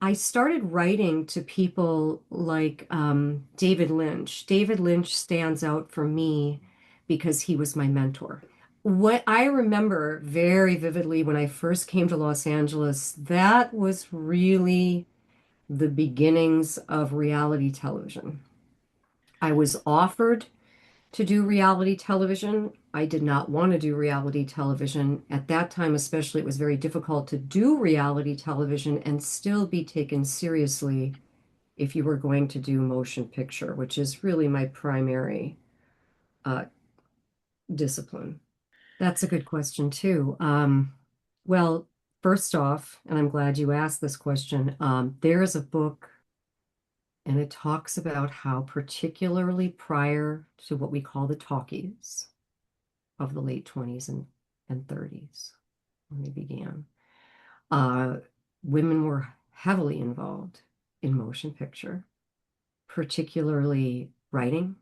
I started writing to people like David Lynch. David Lynch stands out for me because he was my mentor. What I remember very vividly when I first came to Los Angeles, that was really the beginnings of reality television. I was offered to do reality television. I did not want to do reality television. At that time, especially, it was very difficult to do reality television and still be taken seriously if you were going to do motion picture, which is really my primary uh, discipline. That's a good question, too. Well, first off, and I'm glad you asked this question, there is a book and it talks about how, particularly prior to what we call the talkies of the late 20s and 30s, when they began, uh, women were heavily involved in motion picture, particularly writing,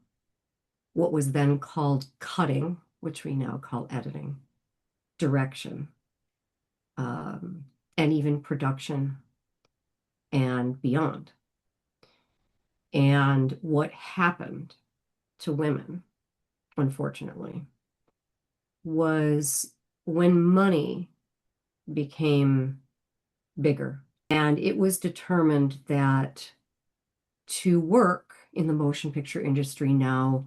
what was then called cutting, which we now call editing, direction, um, and even production and beyond. And what happened to women, unfortunately, was when money became bigger, and it was determined that to work in the motion picture industry now,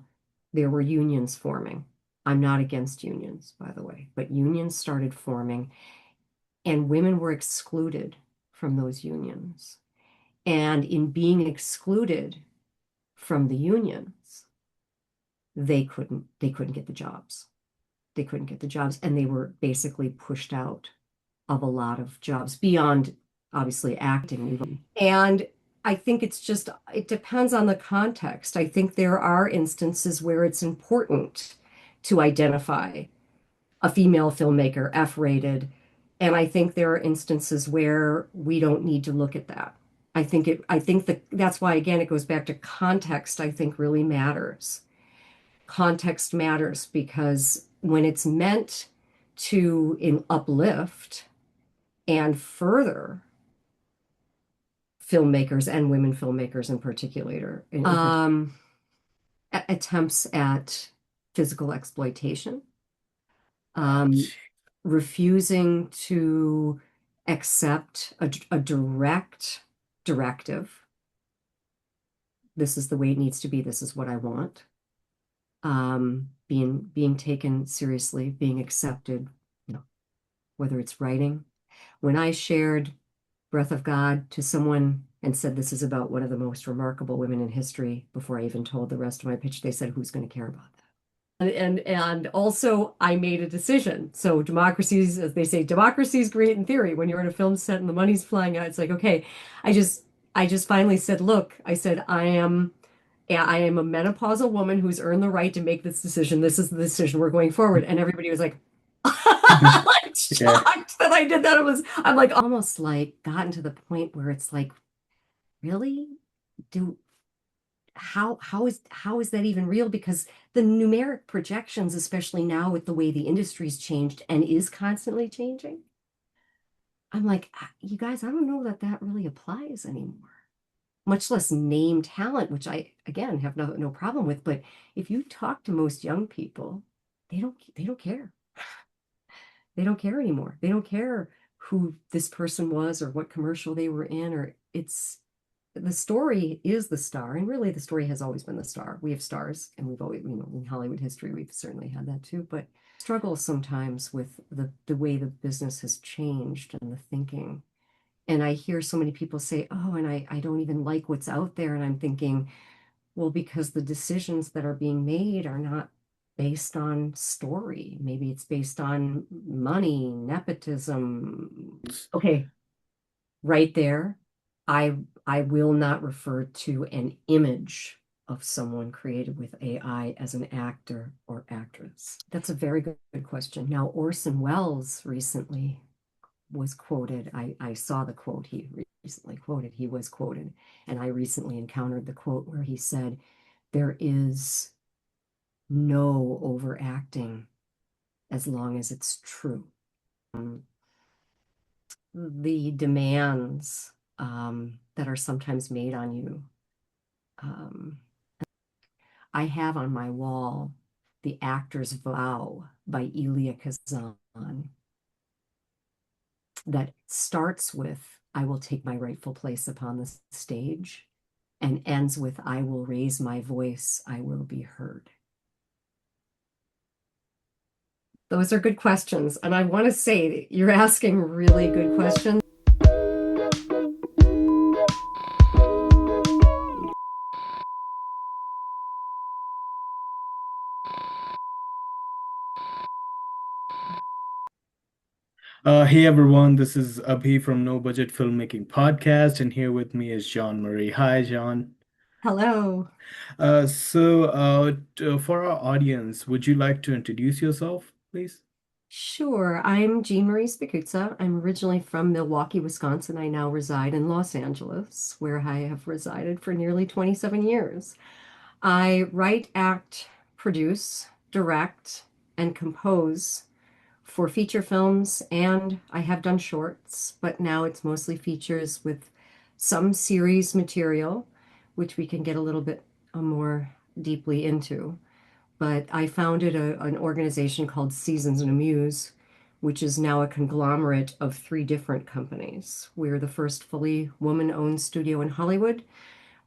there were unions forming. I'm not against unions, by the way, but unions started forming, and women were excluded from those unions. And in being excluded from the unions, they couldn't get the jobs. They couldn't get the jobs, and they were basically pushed out of a lot of jobs beyond obviously acting. And I think it depends on the context. I think there are instances where it's important to identify a female filmmaker, F-rated, and I think there are instances where we don't need to look at that. I think that that's why, again, it goes back to context, I think really matters. Context matters because when it's meant to uplift and further filmmakers and women filmmakers in particular, attempts at physical exploitation, um, refusing to accept a direct directive. This is the way it needs to be. This is what I want. Being taken seriously, being accepted, whether it's writing. When I shared Breath of God to someone and said this is about one of the most remarkable women in history, before I even told the rest of my pitch, they said, "Who's going to care about that?" And also I made a decision. So democracies, as they say, democracy is great in theory. When you're in a film set and the money's flying out, it's like, okay, I just I just finally said, look, I said, I am a menopausal woman who's earned the right to make this decision. This is the decision we're going forward. And everybody was like, like Yeah. shocked that I did that. I'm like almost like gotten to the point where it's like, really? Do how is that even real? Because the numeric projections, especially now with the way the industry's changed and is constantly changing, I'm like, you guys, I don't know that that really applies anymore. Much less name talent, which I again have no problem with. But if you talk to most young people, they don't care. They don't care anymore. They don't care who this person was or what commercial they were in, or it's the story is the star. And really the story has always been the star. We have stars and we've always, in Hollywood history, we've certainly had that too, but struggle sometimes with the way the business has changed and the thinking. And I hear so many people say, oh, and I don't even like what's out there. And I'm thinking, well, because the decisions that are being made are not based on story. Maybe it's based on money, nepotism. Okay, right there, I will not refer to an image of someone created with AI as an actor or actress. That's a very good question. Now, Orson Welles recently was quoted. I saw the quote he recently quoted. He was quoted, and I recently encountered the quote where he said, "There is no overacting as long as it's true." The demands that are sometimes made on you. Um, I have on my wall The Actor's Vow by Elia Kazan that starts with, I will take my rightful place upon the stage, and ends with, I will raise my voice, I will be heard. Those are good questions. And I want to say you're asking really good questions. Hey everyone, this is Abhi from No-Budget Filmmaking Podcast, and here with me is Jeanne Marie. Hi, John. Hello. For our audience, would you like to introduce yourself, please? Sure. I'm Jeanne Marie Spicuzza. I'm originally from Milwaukee, Wisconsin. I now reside in Los Angeles, where I have resided for nearly 27 years. I write, act, produce, direct, and compose for feature films, and I have done shorts, but now it's mostly features with some series material, which we can get a little bit more deeply into. But I founded an organization called Seasons Amuse, which is now a conglomerate of three different companies. We're the first fully woman-owned studio in Hollywood.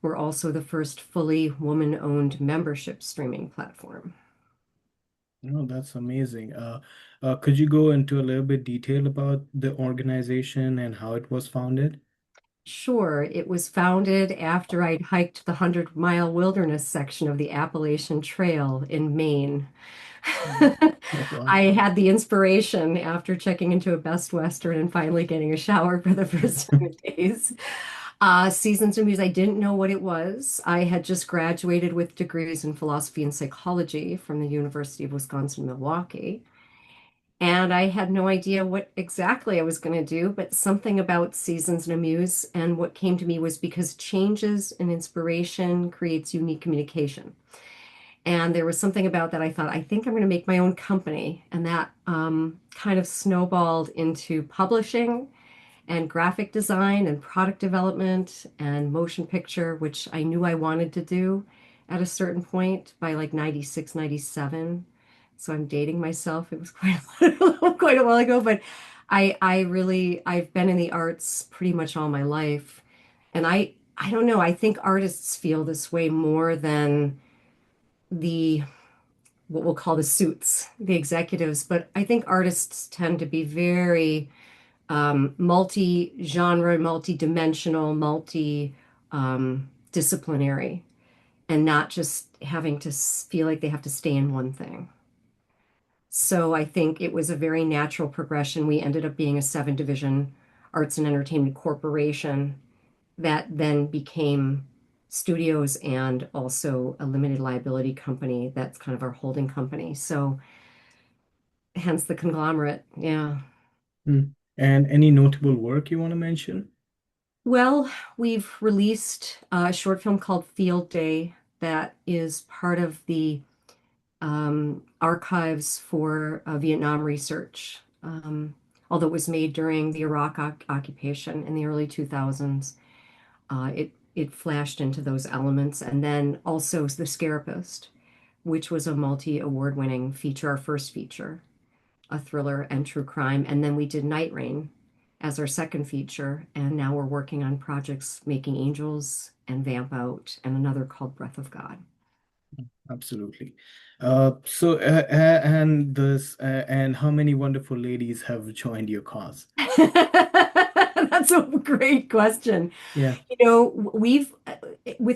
We're also the first fully woman-owned membership streaming platform. Oh, that's amazing. Could you go into a little bit detail about the organization and how it was founded? Sure, it was founded after I'd hiked the 100-mile wilderness section of the Appalachian Trail in Maine. Oh, wow. I had the inspiration after checking into a Best Western and finally getting a shower for the first time in days. Seasons of Muse, I didn't know what it was. I had just graduated with degrees in philosophy and psychology from the University of Wisconsin-Milwaukee. And I had no idea what exactly I was going to do, but something about Seasons and Amuse. And what came to me was because changes and inspiration creates unique communication. And there was something about that I thought, I think I'm going to make my own company. And that kind of snowballed into publishing and graphic design and product development and motion picture, which I knew I wanted to do at a certain point by like 96, 97. So I'm dating myself. It was quite quite a while ago, but I've been in the arts pretty much all my life. And I don't know, I think artists feel this way more than the what we'll call the suits, the executives, but I think artists tend to be very multi-genre, multi-dimensional, multi-disciplinary, and not just having to feel like they have to stay in one thing. So I think it was a very natural progression. We ended up being a seven division arts and entertainment corporation that then became studios and also a limited liability company that's kind of our holding company. So hence the conglomerate. Yeah. Hmm. And any notable work you want to mention? Well, we've released a short film called Field Day that is part of the archives for Vietnam research. Although it was made during the Iraq occupation in the early 2000s, it flashed into those elements. And then also The Scarapist, which was a multi-award winning feature, our first feature, a thriller and true crime. And then we did Night Rain as our second feature. And now we're working on projects Making Angels and Vamp Out and another called Breath of God. Absolutely. And how many wonderful ladies have joined your cause? That's a great question. Yeah. You know, with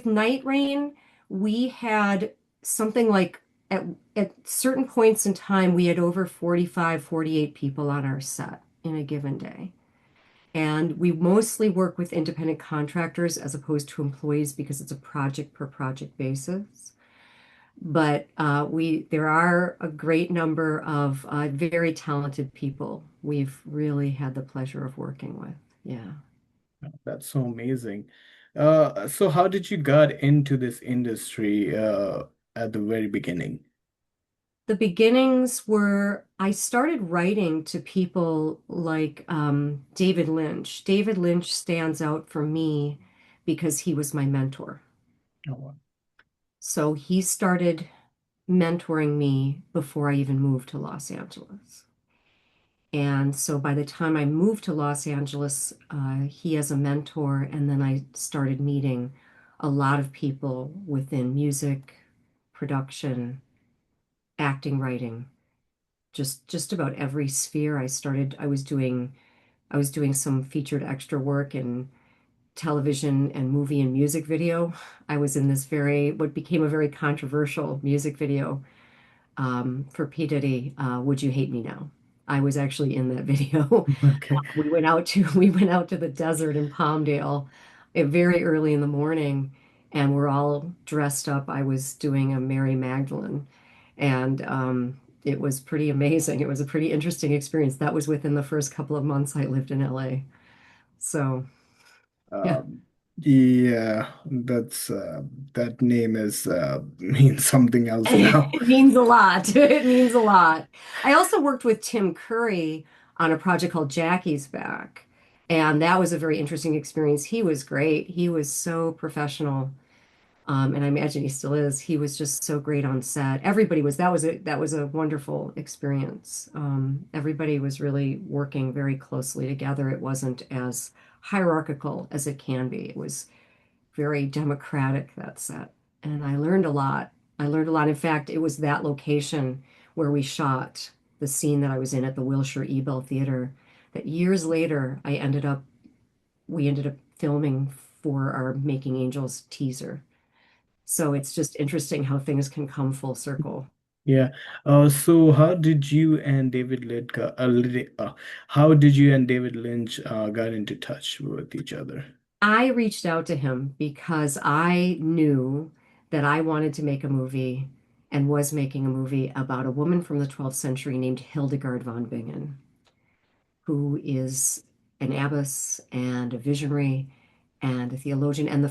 Night Rain, we had something like at certain points in time, we had over 45, 48 people on our set in a given day. And we mostly work with independent contractors as opposed to employees because it's a project per project basis. But there are a great number of very talented people we've really had the pleasure of working with. Yeah. That's so amazing. So how did you got into this industry at the very beginning? The beginnings were I started writing to people like David Lynch. David Lynch stands out for me because he was my mentor. Oh, wow. So he started mentoring me before I even moved to Los Angeles. And so by the time I moved to Los Angeles, he as a mentor, and then I started meeting a lot of people within music, production, acting, writing, just about every sphere. I was doing some featured extra work in television and movie and music video. I was in this what became a very controversial music video for P Diddy, Would You Hate Me Now? I was actually in that video. Okay. We went out to the desert in Palmdale very early in the morning, and we're all dressed up. I was doing a Mary Magdalene, and it was pretty amazing. It was a pretty interesting experience. That was within the first couple of months I lived in LA. So yeah. Um, yeah, that's that name is means something else now. It means a lot. It means a lot. I also worked with Tim Curry on a project called Jackie's Back, and that was a very interesting experience. He was great. He was so professional, and I imagine he still is. He was just so great on set. Everybody was. That was a wonderful experience. Everybody was really working very closely together. It wasn't as hierarchical as it can be. It was very democratic, that set. And I learned a lot. I learned a lot. In fact, it was that location where we shot the scene that I was in at the Wilshire Ebell Theater that years later we ended up filming for our Making Angels teaser. So it's just interesting how things can come full circle. Yeah. So how did you and how did you and David Lynch got into touch with each other? I reached out to him because I knew that I wanted to make a movie and was making a movie about a woman from the 12th century named Hildegard von Bingen, who is an abbess and a visionary and a theologian and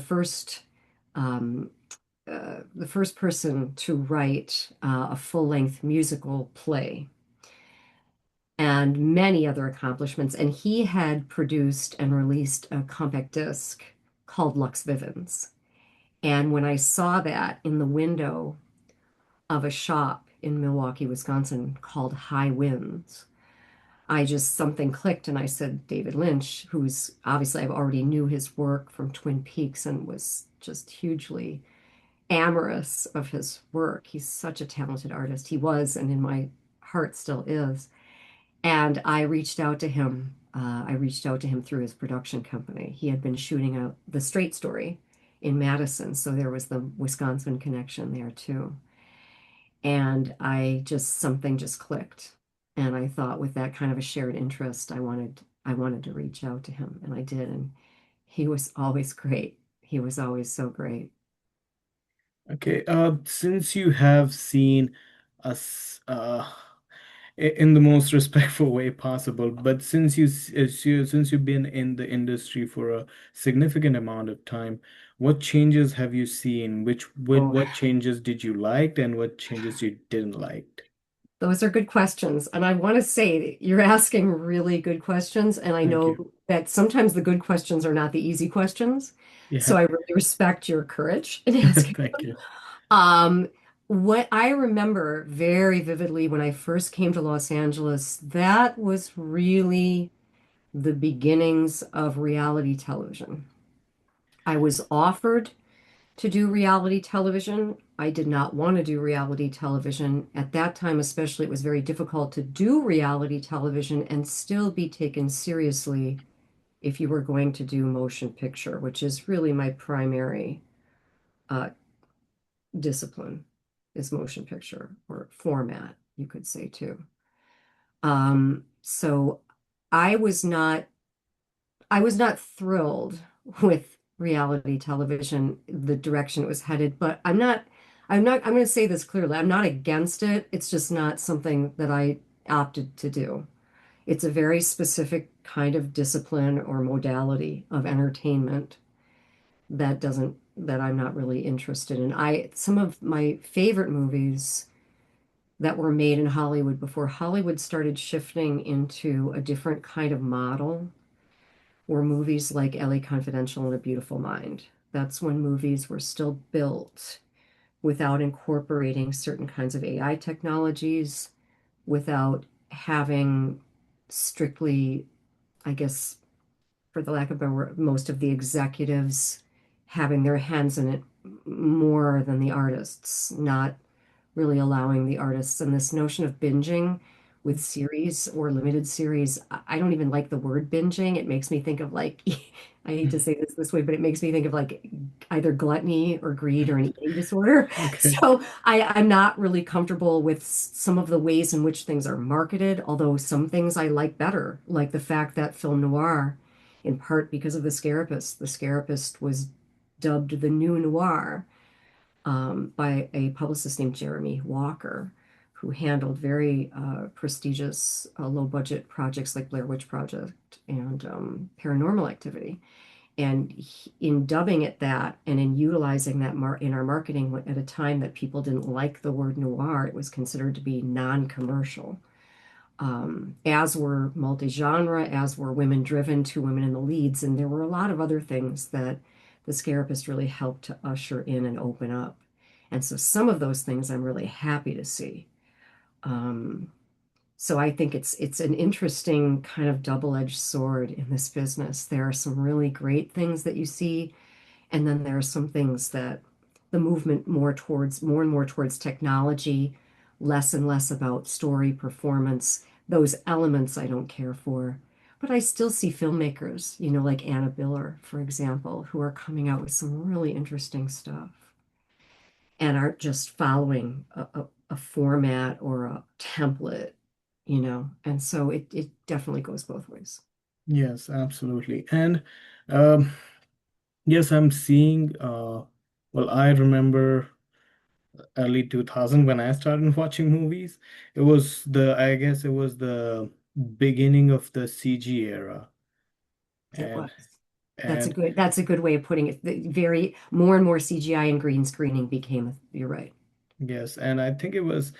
um, the first person to write a full-length musical play and many other accomplishments. And he had produced and released a compact disc called Lux Vivens. And when I saw that in the window of a shop in Milwaukee, Wisconsin called High Winds, something clicked and I said, David Lynch, who's obviously I've already knew his work from Twin Peaks and was just hugely amorous of his work. He's such a talented artist. He was, and in my heart still is. And I reached out to him. I reached out to him through his production company. He had been shooting out The Straight Story in Madison, so there was the Wisconsin connection there too. And something just clicked. And I thought with that kind of a shared interest, I wanted to reach out to him, and I did. And he was always great. He was always so great. Okay. Since you have seen us in the most respectful way possible, but since you've been in the industry for a significant amount of time, what changes have you seen? Oh, What changes did you like and what changes you didn't like? those are good questions. And I want to say that you're asking really good questions. And I Thank know you. that sometimes the good questions are not the easy questions. So Yeah. I really respect your courage in asking. Thank you. Um, what I remember very vividly when I first came to Los Angeles, that was really the beginnings of reality television. I was offered to do reality television. I did not want to do reality television. At that time, especially, it was very difficult to do reality television and still be taken seriously if you were going to do motion picture, which is really my primary uh, discipline, is motion picture or format, you could say too. So I was not I was not thrilled with reality television, the direction it was headed, but I'm going to say this clearly. I'm not against it. It's just not something that I opted to do. It's a very specific kind of discipline or modality of entertainment that I'm not really interested in. Some of my favorite movies that were made in Hollywood before Hollywood started shifting into a different kind of model were movies like LA Confidential and A Beautiful Mind. That's when movies were still built without incorporating certain kinds of AI technologies, without having strictly, I guess, for the lack of a better word, most of the executives having their hands in it more than the artists, not really allowing the artists. And this notion of binging with series or limited series, I don't even like the word binging. It makes me think of like, I hate to say this way, but it makes me think of like either gluttony or greed or an eating disorder. Okay. So I'm not really comfortable with some of the ways in which things are marketed, although some things I like better, like the fact that film noir, in part because of The Scarapist was dubbed the new noir by a publicist named Jeremy Walker, who handled very prestigious low budget projects like Blair Witch Project and Paranormal Activity. And in dubbing it that and in utilizing that in our marketing at a time that people didn't like the word noir, it was considered to be non-commercial. As were multi-genre, as were women driven, two women in the leads, and there were a lot of other things that the Scarapist really helped to usher in and open up. And so some of those things I'm really happy to see. Um, so I think it's an interesting kind of double-edged sword in this business. There are some really great things that you see, and then there are some things that the movement more and more towards technology, less and less about story, performance, those elements I don't care for. But I still see filmmakers, like Anna Biller, for example, who are coming out with some really interesting stuff and aren't just following a format or a template. And so it definitely goes both ways. Yes, absolutely. And um, yes, I'm seeing, well, I remember early 2000 when I started watching movies. I guess it was the beginning of the CG era. It was. And and That's a good way of putting it. Very more and more CGI and green screening you're right. yes, and I think it was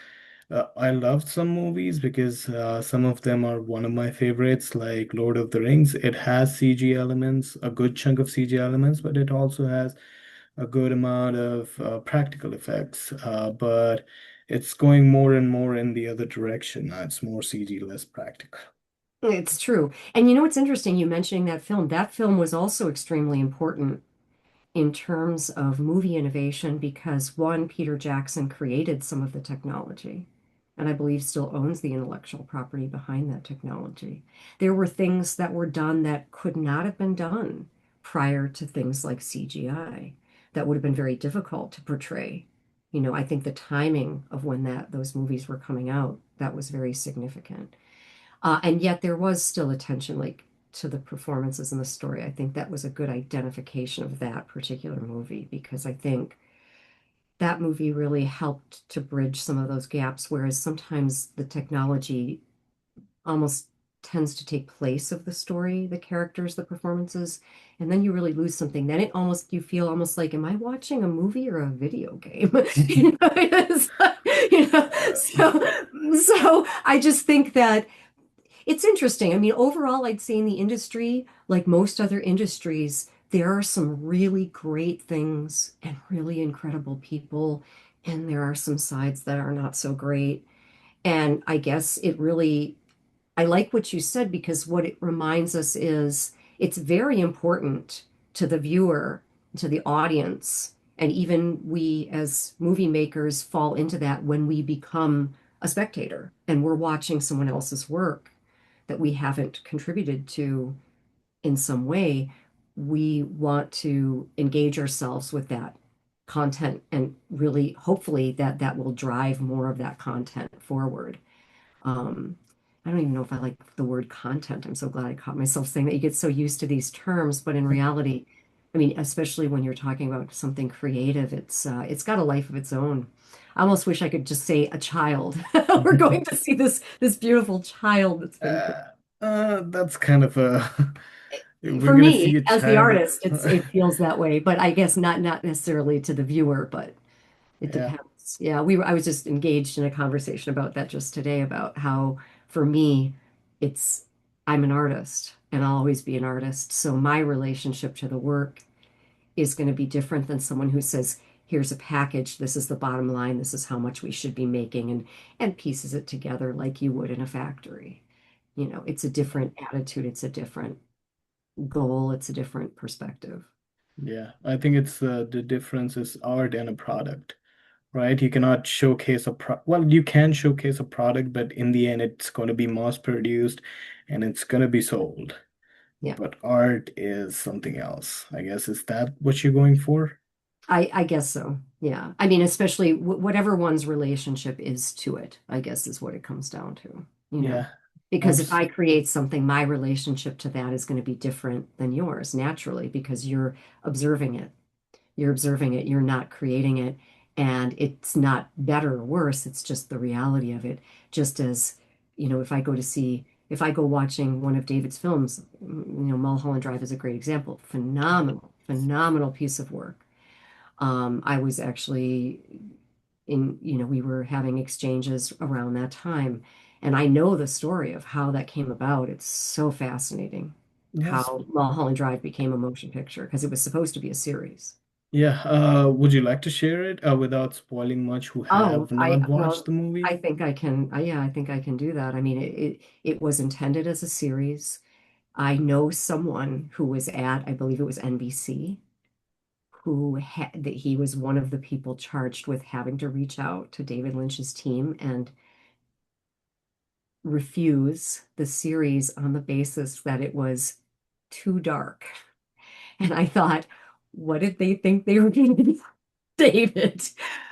I loved some movies because some of them are one of my favorites, like Lord of the Rings. It has CG elements, a good chunk of CG elements, but it also has a good amount of practical effects. But it's going more and more in the other direction. It's more CG, less practical. It's true. And you know what's interesting? You mentioning that film. That film was also extremely important in terms of movie innovation because one, Peter Jackson created some of the technology, and I believe still owns the intellectual property behind that technology. There were things that were done that could not have been done prior to things like CGI that would have been very difficult to portray. I think the timing of when those movies were coming out, that was very significant. And yet there was still attention like to the performances and the story. I think that was a good identification of that particular movie because I think that movie really helped to bridge some of those gaps, whereas sometimes the technology almost tends to take place of the story, the characters, the performances, and then you really lose something. Then you feel almost like, am I watching a movie or a video game? It's like, so I just think that it's interesting. I mean, overall, I'd say in the industry, like most other industries, there are some really great things and really incredible people, and there are some sides that are not so great. And I guess I like what you said because what it reminds us is it's very important to the viewer, to the audience, and even we as movie makers fall into that when we become a spectator and we're watching someone else's work that we haven't contributed to in some way, we want to engage ourselves with that content and really hopefully that will drive more of that content forward. Um, I don't even know if I like the word content. I'm so glad I caught myself saying that. You get so used to these terms, but in reality, I mean, especially when you're talking about something creative, it's got a life of its own. I almost wish I could just say a child. We're going to see this beautiful child that's been created. That's kind of a we're For gonna see me, a as the child. artist, it feels that way, but I guess not necessarily to the viewer, but It Yeah. depends. Yeah, I was just engaged in a conversation about that just today about how for me it's I'm an artist and I'll always be an artist. So my relationship to the work is going to be different than someone who says, here's a package, this is the bottom line, this is how much we should be making and pieces it together like you would in a factory. You know, it's a different attitude, it's a different goal, it's a different perspective. Yeah. I think it's the difference is art and a product, right? You cannot showcase a well, you can showcase a product, but in the end, it's going to be mass produced and it's going to be sold. Yeah. But art is something else. I guess is that what you're going for? I guess so. Yeah. I mean, especially whatever one's relationship is to it, I guess is what it comes down to, you know. Yeah. Because if Abs I create something, my relationship to that is going to be different than yours naturally because you're observing it. You're observing it, you're not creating it, and it's not better or worse, it's just the reality of it. Just as, you know, if I go watching one of David's films, Mulholland Drive is a great example. Phenomenal, phenomenal piece of work. I was actually we were having exchanges around that time, and I know the story of how that came about. It's so fascinating yes. how Mulholland Drive became a motion picture because it was supposed to be a series. Yeah. Would you like to share it without spoiling much who Oh, have not watched well, the movie? I think I can, yeah, I think I can do that. I mean, it was intended as a series. I know someone who was at, I believe it was NBC, who had that he was one of the people charged with having to reach out to David Lynch's team and refuse the series on the basis that it was too dark. And I thought, what did they think they were going to do? David.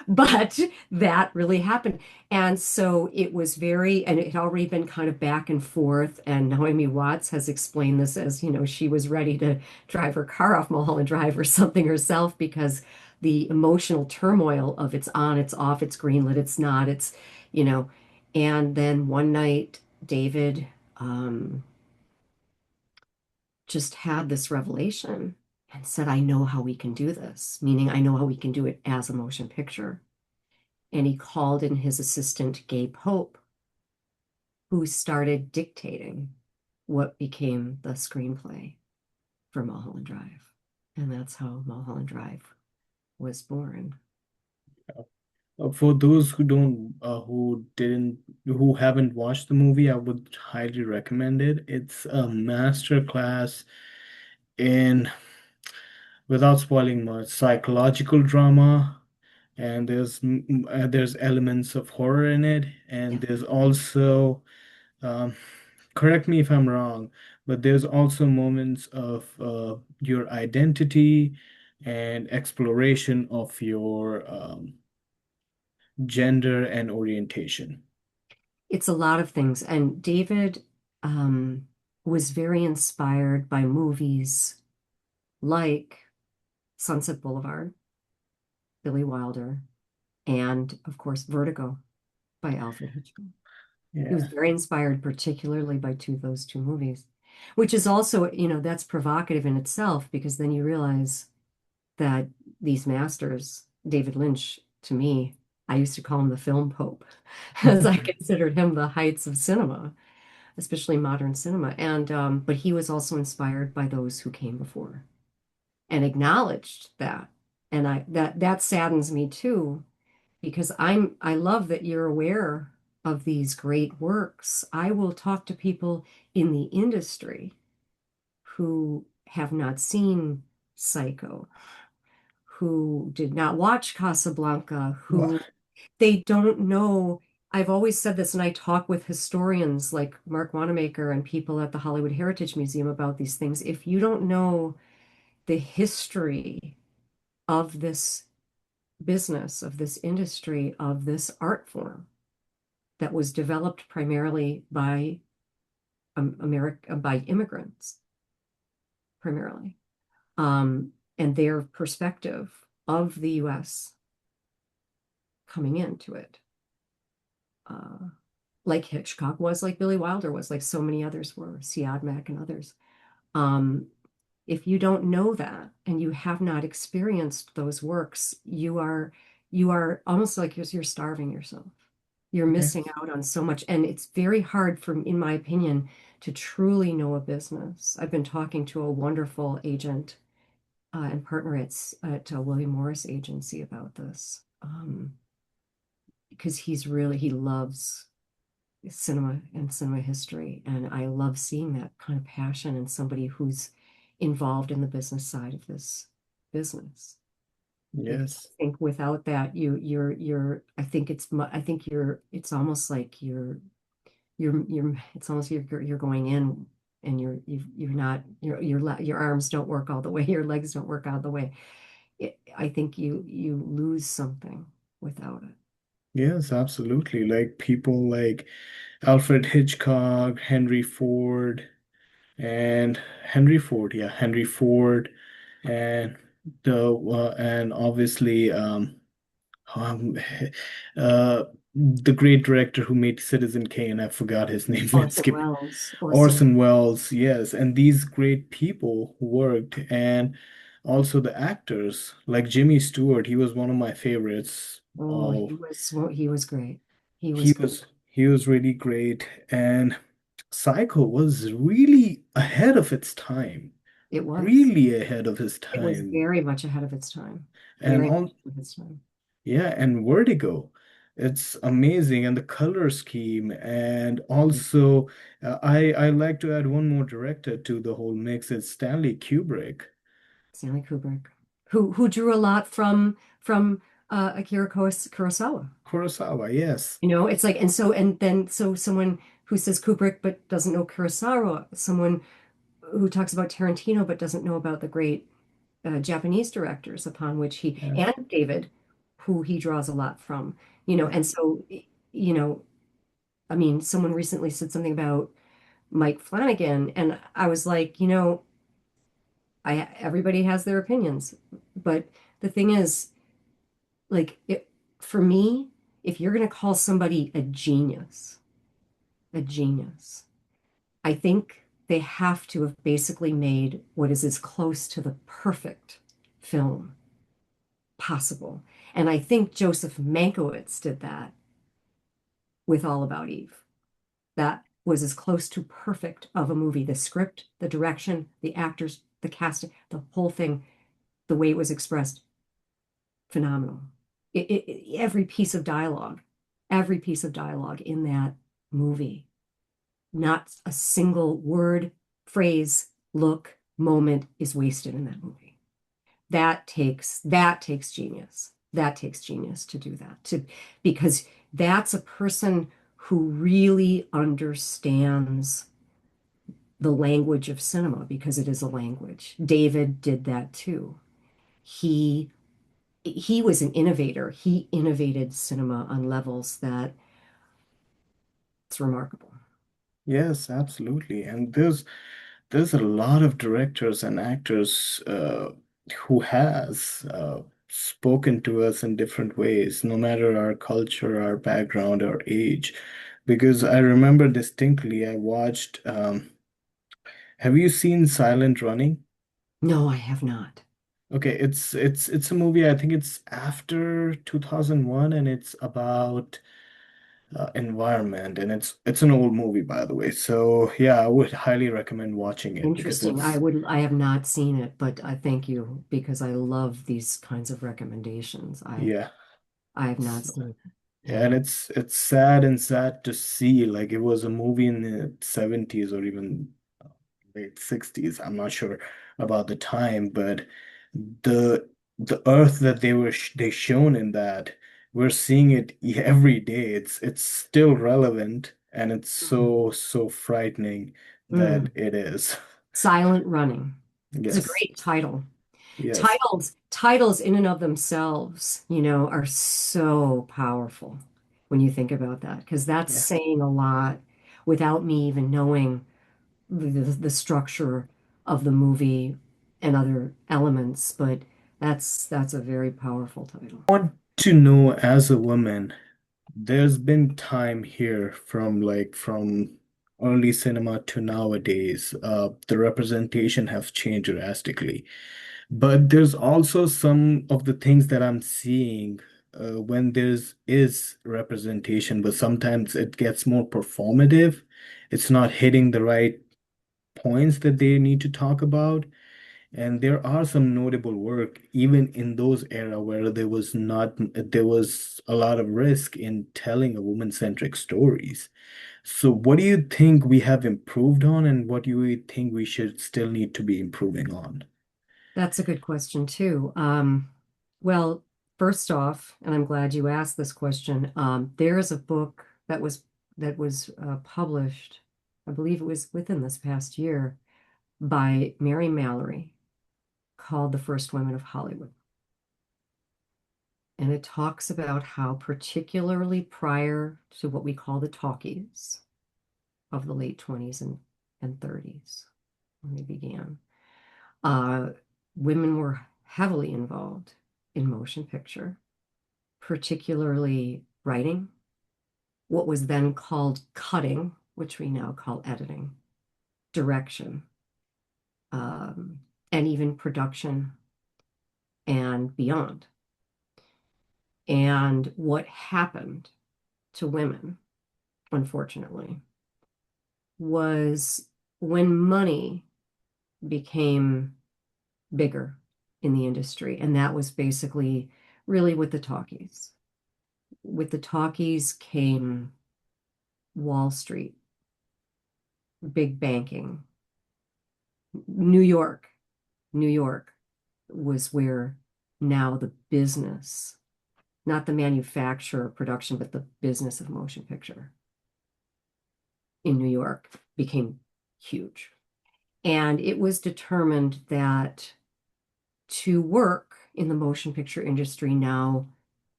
But that really happened. And so it was and it had already been kind of back and forth. And Naomi Watts has explained this as, she was ready to drive her car off Mulholland Drive or something herself because the emotional turmoil of it's on, it's off, it's greenlit, it's not, you know. And then one night, David um, just had this revelation and said, I know how we can do this, meaning I know how we can do it as a motion picture. And he called in his assistant, Gabe Hope, who started dictating what became the screenplay for Mulholland Drive. And that's how Mulholland Drive was born. For those who don't, who haven't watched the movie, I would highly recommend it. It's a master class in, without spoiling much, psychological drama, and there's elements of horror in it, and Yeah. there's also, um, correct me if I'm wrong, but there's also moments of your identity and exploration of your gender and orientation. It's a lot of things. And David um, was very inspired by movies like Sunset Boulevard, Billy Wilder, and of course, Vertigo by Alfred Hitchcock. He was Yeah. very inspired, particularly by those two movies, which is also, that's provocative in itself because then you realize that these masters, David Lynch, to me, I used to call him the film pope, as I considered him the heights of cinema, especially modern cinema. And but he was also inspired by those who came before and acknowledged that. And that saddens me too because I love that you're aware of these great works. I will talk to people in the industry who have not seen Psycho, who did not watch Casablanca, Well, who they don't know. I've always said this, and I talk with historians like Mark Wanamaker and people at the Hollywood Heritage Museum about these things. If you don't know the history of this business, of this industry, of this art form, that was developed primarily by by immigrants, primarily, and their perspective of the U.S. coming into it, uh, like Hitchcock was, like Billy Wilder was, like so many others were, Siad Mack and others. Um, if you don't know that and you have not experienced those works, you are almost like you're starving yourself. You're missing Yes. out on so much. And it's very hard for, in my opinion, to truly know a business. I've been talking to a wonderful agent and partner at William Morris Agency about this. Because he loves cinema and cinema history. And I love seeing that kind of passion in somebody who's involved in the business side of this business. Because I Yes. think without that, I think I think it's almost like it's almost you're going in and you're not, your arms don't work all the way, your legs don't work all the way. I think you lose something without it. Yes, absolutely. Like people like Alfred Hitchcock, Henry Ford, yeah, Henry Ford, and and obviously um uh the great director who made Citizen Kane, I forgot his name. Orson Skip Welles, Orson Welles, yes, and these great people worked, and also the actors like Jimmy Stewart. He was one of my favorites. oh, Oh, he was great. He was great. he was really great, and Psycho was really ahead of its time, It was. really ahead of his It was time, very much ahead of its time. and Very much all, ahead of its time. yeah, and Vertigo. It's amazing, and the color scheme, and also I like to add one more director to the whole mix. It's Stanley Kubrick. Stanley Kubrick, who drew a lot from Akira Kurosawa. Kurosawa, yes. It's like, so someone who says Kubrick but doesn't know Kurosawa, someone who talks about Tarantino but doesn't know about the great Japanese directors upon which Yes. and David, who he draws a lot from, and so, you know, I mean, someone recently said something about Mike Flanagan, and I was like, everybody has their opinions, but the thing is, like, for me, if you're going to call somebody a genius, I think they have to have basically made what is as close to the perfect film possible. And I think Joseph Mankiewicz did that with All About Eve. That was as close to perfect of a movie. The script, the direction, the actors, the casting, the whole thing, the way it was expressed, phenomenal. Every piece of dialogue in that movie, not a single word, phrase, look, moment is wasted in that movie. That takes genius. That takes genius to do that. Because that's a person who really understands the language of cinema because it is a language. David did that too. He he was an innovator. He innovated cinema on levels that it's remarkable. Yes, absolutely. And there's a lot of directors and actors who has spoken to us in different ways, no matter our culture, our background, our age. Because I remember distinctly, I watched. Have you seen Silent Running? No, I have not. Okay, it's a movie. I think it's after 2001, and it's about environment, and it's an old movie, by the way. So yeah, I would highly recommend watching it because Interesting. it's I have not seen it, but I thank you because I love these kinds of recommendations. yeah. I have not seen it. Yeah, and it's sad to see. Like it was a movie in the 70s or even late 60s. I'm not sure about the time, but the the earth that they shown in that, we're seeing it every day. It's still relevant, and it's Mhm. so frightening that Mm. it is. Silent Running. It's a Yes. great title. Yes. Titles in and of themselves, are so powerful when you think about that, because that's Yeah. saying a lot without me even knowing the structure of the movie and other elements. But that's a very powerful title. Want to know, as a woman, there's been time here from from early cinema to nowadays. The representation has changed drastically. But there's also some of the things that I'm seeing. when there's is representation, but sometimes it gets more performative. It's not hitting the right points that they need to talk about. And there are some notable work even in those era where there was a lot of risk in telling a woman-centric stories. So what do you think we have improved on, and what do you think we should still need to be improving on? That's a good question too. Well, first off, and I'm glad you asked this question, there is a book that was published, I believe it was within this past year, by Mary Mallory called The First Women of Hollywood. And it talks about how, particularly prior to what we call the talkies of the late 20s and 30s, when they began, uh, women were heavily involved in motion picture, particularly writing, what was then called cutting, which we now call editing, direction, um, and even production and beyond. And what happened to women, unfortunately, was when money became bigger in the industry, and that was basically really with the talkies. With the talkies came Wall Street, big banking. New York, New York was where now the business, not the manufacture or production, but the business of motion picture in New York became huge. And it was determined that to work in the motion picture industry now,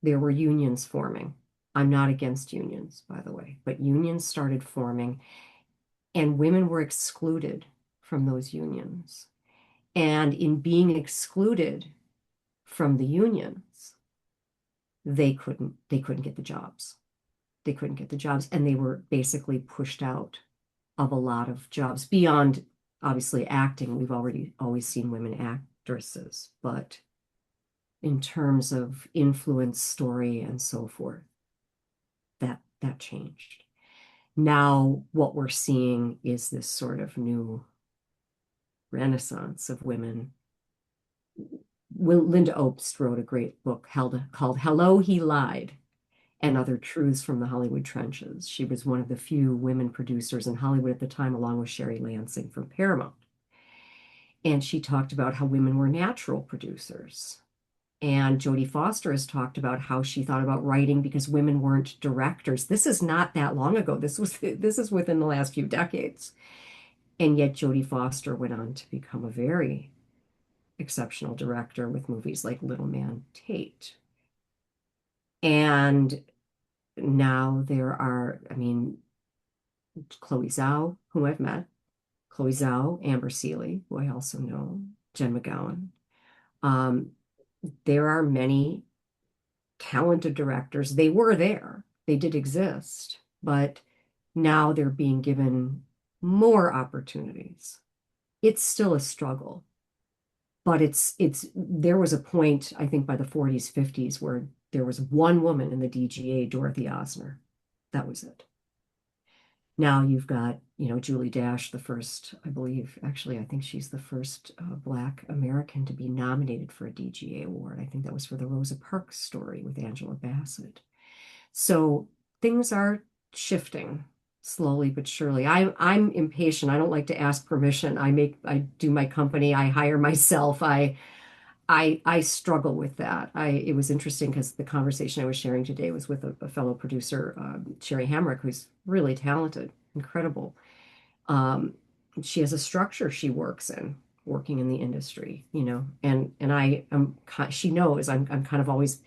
there were unions forming. I'm not against unions, by the way, but unions started forming, and women were excluded from those unions. And in being excluded from the unions, they couldn't get the jobs. They couldn't get the jobs, and they were basically pushed out of a lot of jobs beyond obviously acting. We've already always seen women actresses, but in terms of influence, story, and so forth, that changed. Now what we're seeing is this sort of new renaissance of women. Linda Obst wrote a great book called Hello, He Lied, and Other Truths from the Hollywood Trenches. She was one of the few women producers in Hollywood at the time, along with Sherry Lansing from Paramount. And she talked about how women were natural producers. And Jodie Foster has talked about how she thought about writing because women weren't directors. This is not that long ago. This is within the last few decades. And yet Jodie Foster went on to become a very exceptional director with movies like Little Man Tate. And now there are, I mean, Chloe Zhao, whom I've met, Chloe Zhao, Amber Seeley, who I also know, Jen McGowan. Um, there are many talented directors. They were there, they did exist, but now they're being given more opportunities. It's still a struggle, but it's there was a point, I think by the 40s, 50s, where there was one woman in the DGA, Dorothy Osner. That was it. Now you've got, Julie Dash, the first, I believe, actually, I think she's the first Black American to be nominated for a DGA award. I think that was for the Rosa Parks story with Angela Bassett. So things are shifting slowly but surely. I'm impatient. I don't like to ask permission. I do my company. I hire myself. I struggle with that. It was interesting because the conversation I was sharing today was with a fellow producer, Sherry Hamrick, who's really talented, incredible. Um, she has a structure she works in, working in the industry, and she knows I'm kind of always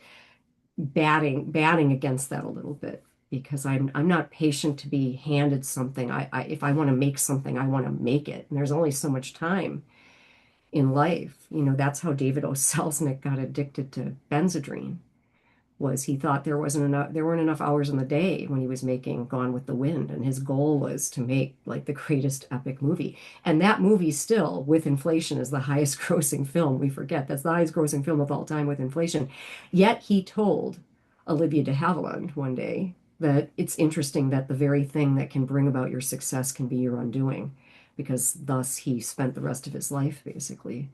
batting against that a little bit because I'm not patient to be handed something. If I want to make something, I want to make it, and there's only so much time in life. That's how David O. Selznick got addicted to Benzedrine, was he thought there weren't enough hours in the day when he was making Gone with the Wind, and his goal was to make like the greatest epic movie. And that movie still, with inflation, is the highest grossing film. We forget that's the highest grossing film of all time with inflation. Yet he told Olivia de Havilland one day that it's interesting that the very thing that can bring about your success can be your undoing, because thus he spent the rest of his life basically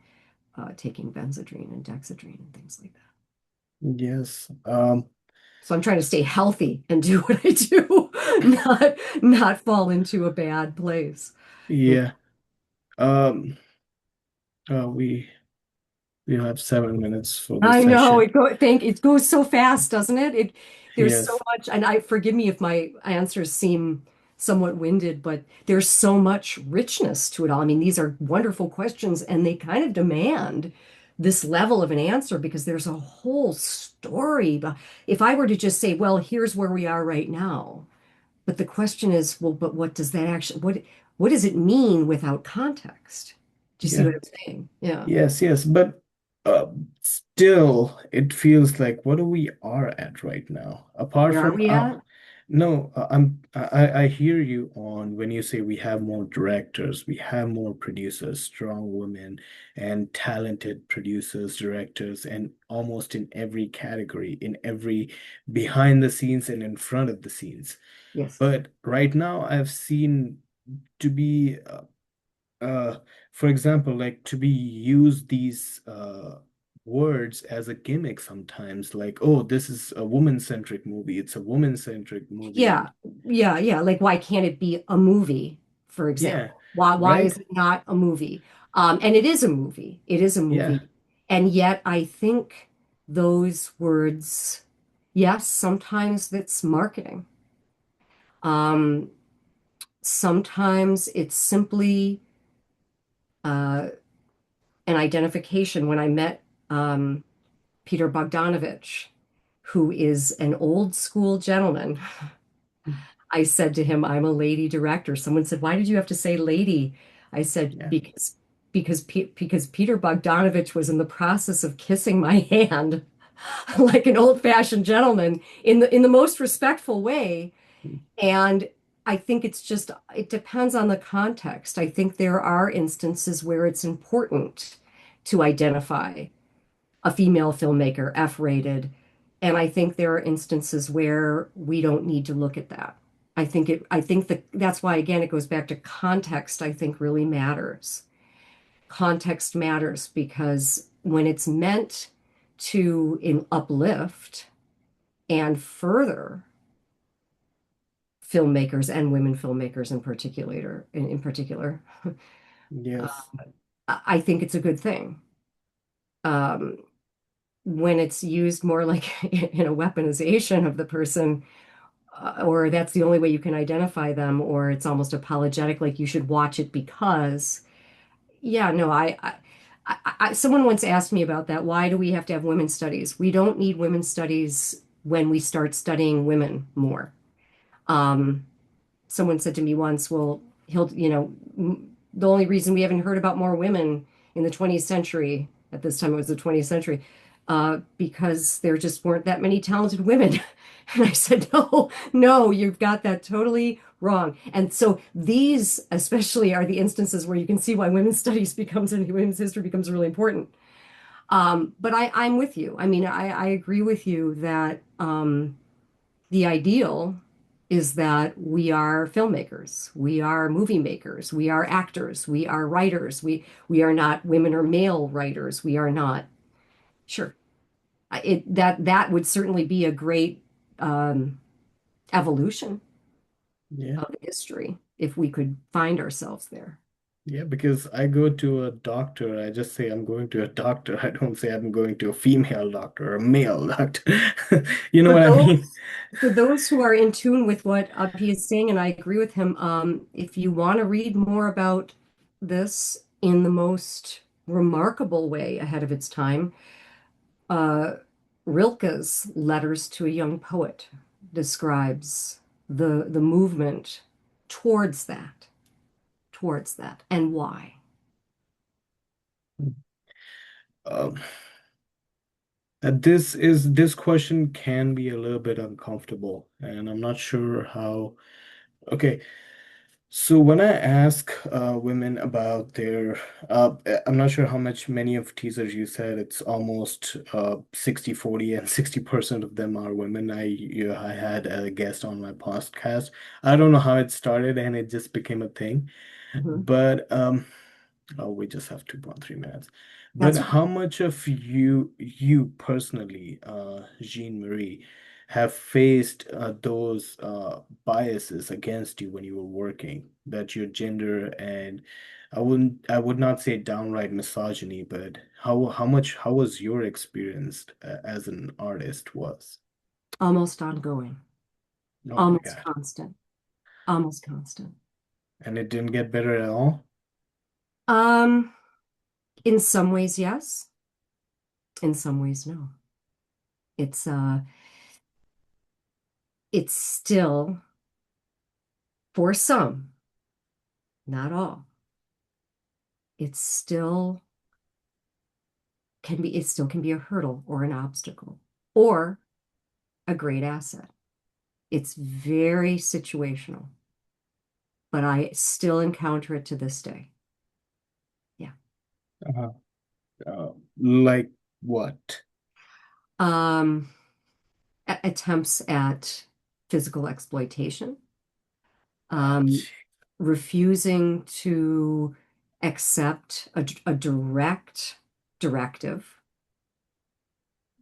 taking Benzedrine and Dexedrine and things like that. Yes. So I'm trying to stay healthy and do what I do, not fall into a bad place. You Yeah. Um, we have 7 minutes for this I know session. it goes so fast, doesn't it? There's so Yes. much, and I forgive me if my answers seem somewhat winded, but there's so much richness to it all. I mean, these are wonderful questions, and they kind of demand this level of an answer because there's a whole story. But if I were to just say, well, here's where we are right now, but the question is, well, but what does that actually, what does it mean without context? Do you see Yeah. what I'm saying? Yeah. Yes, yes, but uh, still, it feels like what do we are at right now? Apart Where are from we at? no, I hear you on when you say we have more directors, we have more producers, strong women, and talented producers, directors, and almost in every category, in every behind the scenes and in front of the scenes. Yes. But right now, I've seen to be uh, for example, like to be use these words as a gimmick sometimes, like, oh, this is a woman-centric movie. It's a woman-centric movie, Yeah, and yeah. Like, why can't it be a movie, for yeah, example? Why right? is it not a movie? And it is a movie. It is a Yeah, movie. And yet I think those words, yes, sometimes it's marketing. Um, Sometimes it's simply an identification. When I met Peter Bogdanovich, who is an old school gentleman, I said to him, I'm a lady director. Someone said, why did you have to say lady? I said, yeah. because Peter Bogdanovich was in the process of kissing my hand like an old-fashioned gentleman in the most respectful way. And I think it depends on the context. I think there are instances where it's important to identify a female filmmaker, F-rated. And I think there are instances where we don't need to look at that. I think that's why, again, it goes back to context, I think really matters. Context matters because when it's meant to uplift and further filmmakers and women filmmakers in particular, Yes, I think it's a good thing. Um, when it's used more like in a weaponization of the person, or that's the only way you can identify them, or it's almost apologetic, like you should watch it because, yeah, no, someone once asked me about that. Why do we have to have women's studies? We don't need women's studies when we start studying women more. Um, Someone said to me once, well, the only reason we haven't heard about more women in the 20th century, at this time it was the 20th century, because there just weren't that many talented women. And I said, no, no, you've got that totally wrong. And so these especially are the instances where you can see why women's studies becomes and women's history becomes really important. But I'm with you. I mean, I agree with you that the ideal is that we are filmmakers, we are movie makers, we are actors, we are writers. We are not women or male writers. We are not. Sure, that would certainly be a great um, evolution yeah. of history if we could find ourselves there. Yeah, because I go to a doctor, I just say I'm going to a doctor. I don't say I'm going to a female doctor or a male doctor. You know For what I mean? those for those who are in tune with what he is saying, and I agree with him, if you want to read more about this in the most remarkable way ahead of its time, uh, Rilke's Letters to a Young Poet describes the movement towards that, and why. Um, this question can be a little bit uncomfortable, and I'm not sure how. Okay, So when I ask women about I'm not sure how much many of teasers you said. It's almost 60-40, and 60% of them are women. I had a guest on my podcast. I don't know how it started, and it just became a thing. Mhm. But oh, we just have 2.3 minutes. But That's okay. how much of you personally, Jean Marie, have faced those biases against you when you were working, that your gender and I would not say downright misogyny, but how was your experience as an artist was? Almost ongoing, Oh my almost God. constant, almost constant. And it didn't get better at all? Um, in some ways, yes. In some ways, no. It's uh, it's still for some, not all. It's still it still can be a hurdle or an obstacle or a great asset. It's very situational, but I still encounter it to this day. Yeah. Uh, like what? Um, Attempts at physical exploitation, Oh, um, gee. refusing to accept a direct directive.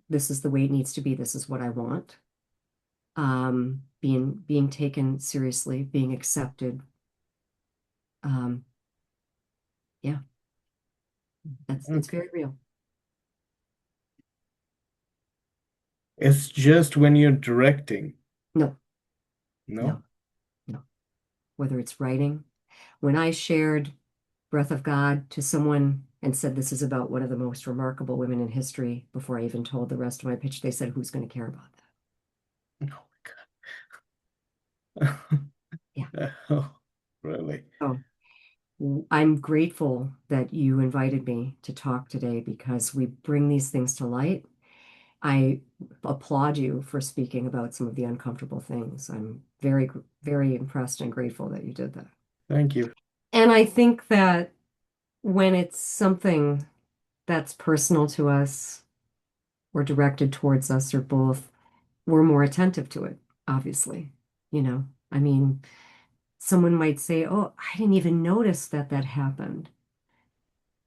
This is the way it needs to be. This is what I want. Being taken seriously, being accepted. Um, yeah, it's Okay. very real. It's just when you're directing, No, no, no? no. Whether it's writing, when I shared Breath of God to someone and said this is about one of the most remarkable women in history before I even told the rest of my pitch, they said, "Who's going to care about that?" Oh my Yeah. God. Oh, really? So I'm grateful that you invited me to talk today because we bring these things to light. I applaud you for speaking about some of the uncomfortable things. I'm very impressed and grateful that you did that. Thank you. And I think that when it's something that's personal to us or directed towards us or both, we're more attentive to it, obviously. You know, I mean, someone might say, "Oh, I didn't even notice that that happened."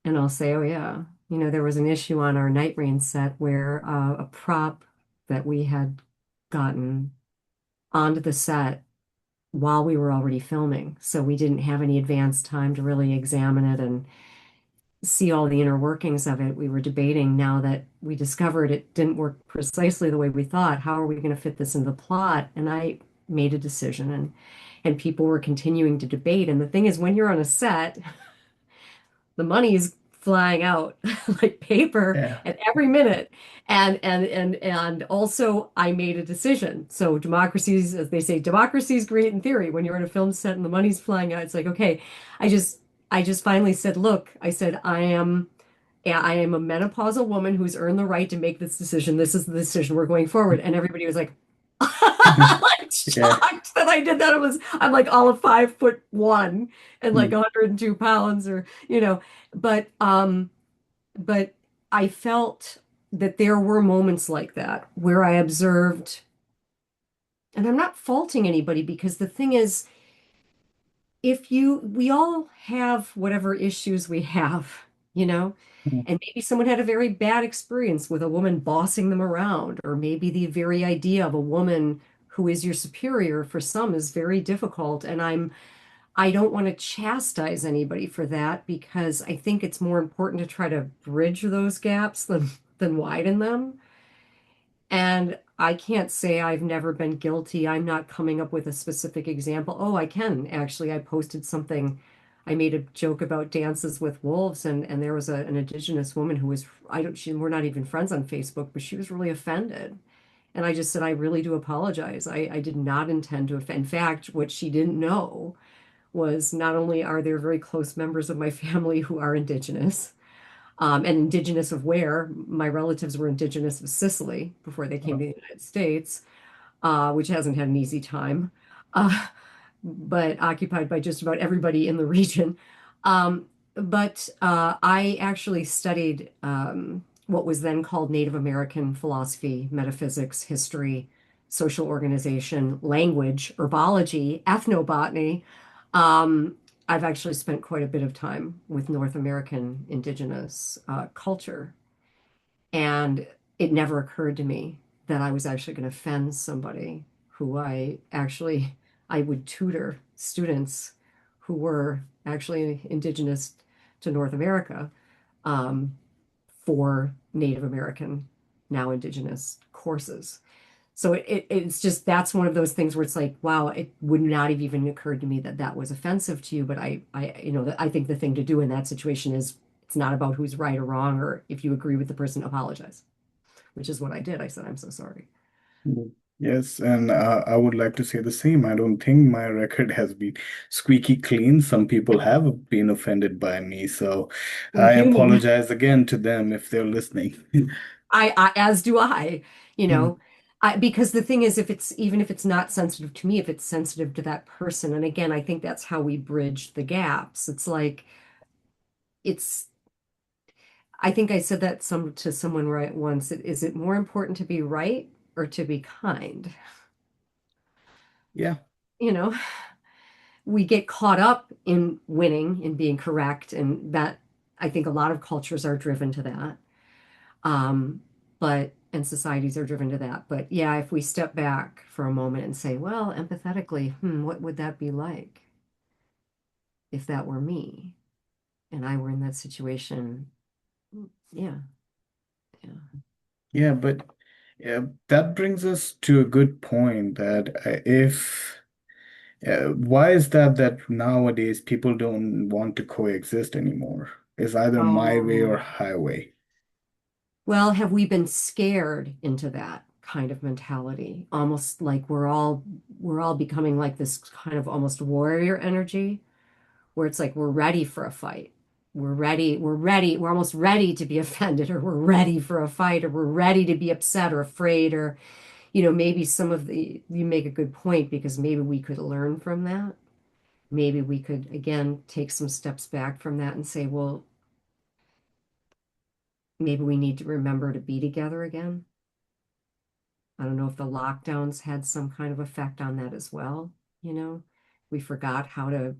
And I'll say, "Oh, yeah. You know, there was an issue on our Night Rain set where a prop that we had gotten onto the set while we were already filming. So we didn't have any advance time to really examine it and see all the inner workings of it. We were debating now that we discovered it didn't work precisely the way we thought. How are we going to fit this into the plot?" And I made a decision and people were continuing to debate. And the thing is, when you're on a set, the money's flying out like paper Yeah. at every minute. And also I made a decision. So democracy's, as they say, democracy's great in theory. When you're on a film set and the money's flying out, it's like, okay, I just I just finally said, look, I said, I am a menopausal woman who's earned the right to make this decision. This is the decision we're going forward. And everybody was like, like Yeah. shocked that I did that. I'm like all of 5'1" and like Hmm. 102 pounds or, but I felt that there were moments like that where I observed, and I'm not faulting anybody because the thing is, we all have whatever issues we have, you know, and maybe someone had a very bad experience with a woman bossing them around, or maybe the very idea of a woman who is your superior for some is very difficult. And I don't want to chastise anybody for that because I think it's more important to try to bridge those gaps than widen them. And I can't say I've never been guilty. I'm not coming up with a specific example. Oh, I can actually. I posted something. I made a joke about dances with wolves, and there was an indigenous woman who was, I don't, she, we're not even friends on Facebook, but she was really offended. And I just said, I really do apologize. I did not intend to offend. In fact, what she didn't know was not only are there very close members of my family who are indigenous, and indigenous of where my relatives were indigenous of Sicily before they came to Oh, the United States, which hasn't had an easy time. Uh, but occupied by just about everybody in the region. But I actually studied what was then called Native American philosophy, metaphysics, history, social organization, language, herbology, ethnobotany. I've actually spent quite a bit of time with North American indigenous culture, and it never occurred to me that I was actually going to offend somebody who I would tutor students who were actually indigenous to North America, um, for Native American, now indigenous courses. So it's just that's one of those things where it's like, wow, it would not have even occurred to me that that was offensive to you. But I think the thing to do in that situation is it's not about who's right or wrong, or if you agree with the person, apologize, which is what I did. I said, I'm so sorry. Mm. Yes, and I would like to say the same. I don't think my record has been squeaky clean. Some people have been offended by me, so We're I human. apologize again to them if they're listening. As do I, you Mm. know, because the thing is, if it's even if it's not sensitive to me, if it's sensitive to that person, and again, I think that's how we bridge the gaps. It's like it's. I think I said that to someone right once. Is it more important to be right or to be kind? Yeah, You know, we get caught up in winning and being correct, and that I think a lot of cultures are driven to that. But and societies are driven to that. But yeah, if we step back for a moment and say, well, empathetically, what would that be like if that were me and I were in that situation? Yeah, yeah. yeah, but that brings us to a good point that if why is that nowadays people don't want to coexist anymore? It's either my way or Oh, highway. well, have we been scared into that kind of mentality? Almost like we're all becoming like this kind of almost warrior energy where it's like we're ready for a fight. We're almost ready to be offended, or we're ready for a fight, or we're ready to be upset or afraid, or, maybe you make a good point because maybe we could learn from that. Maybe we could, again, take some steps back from that and say, well, maybe we need to remember to be together again. I don't know if the lockdowns had some kind of effect on that as well. You know, we forgot how to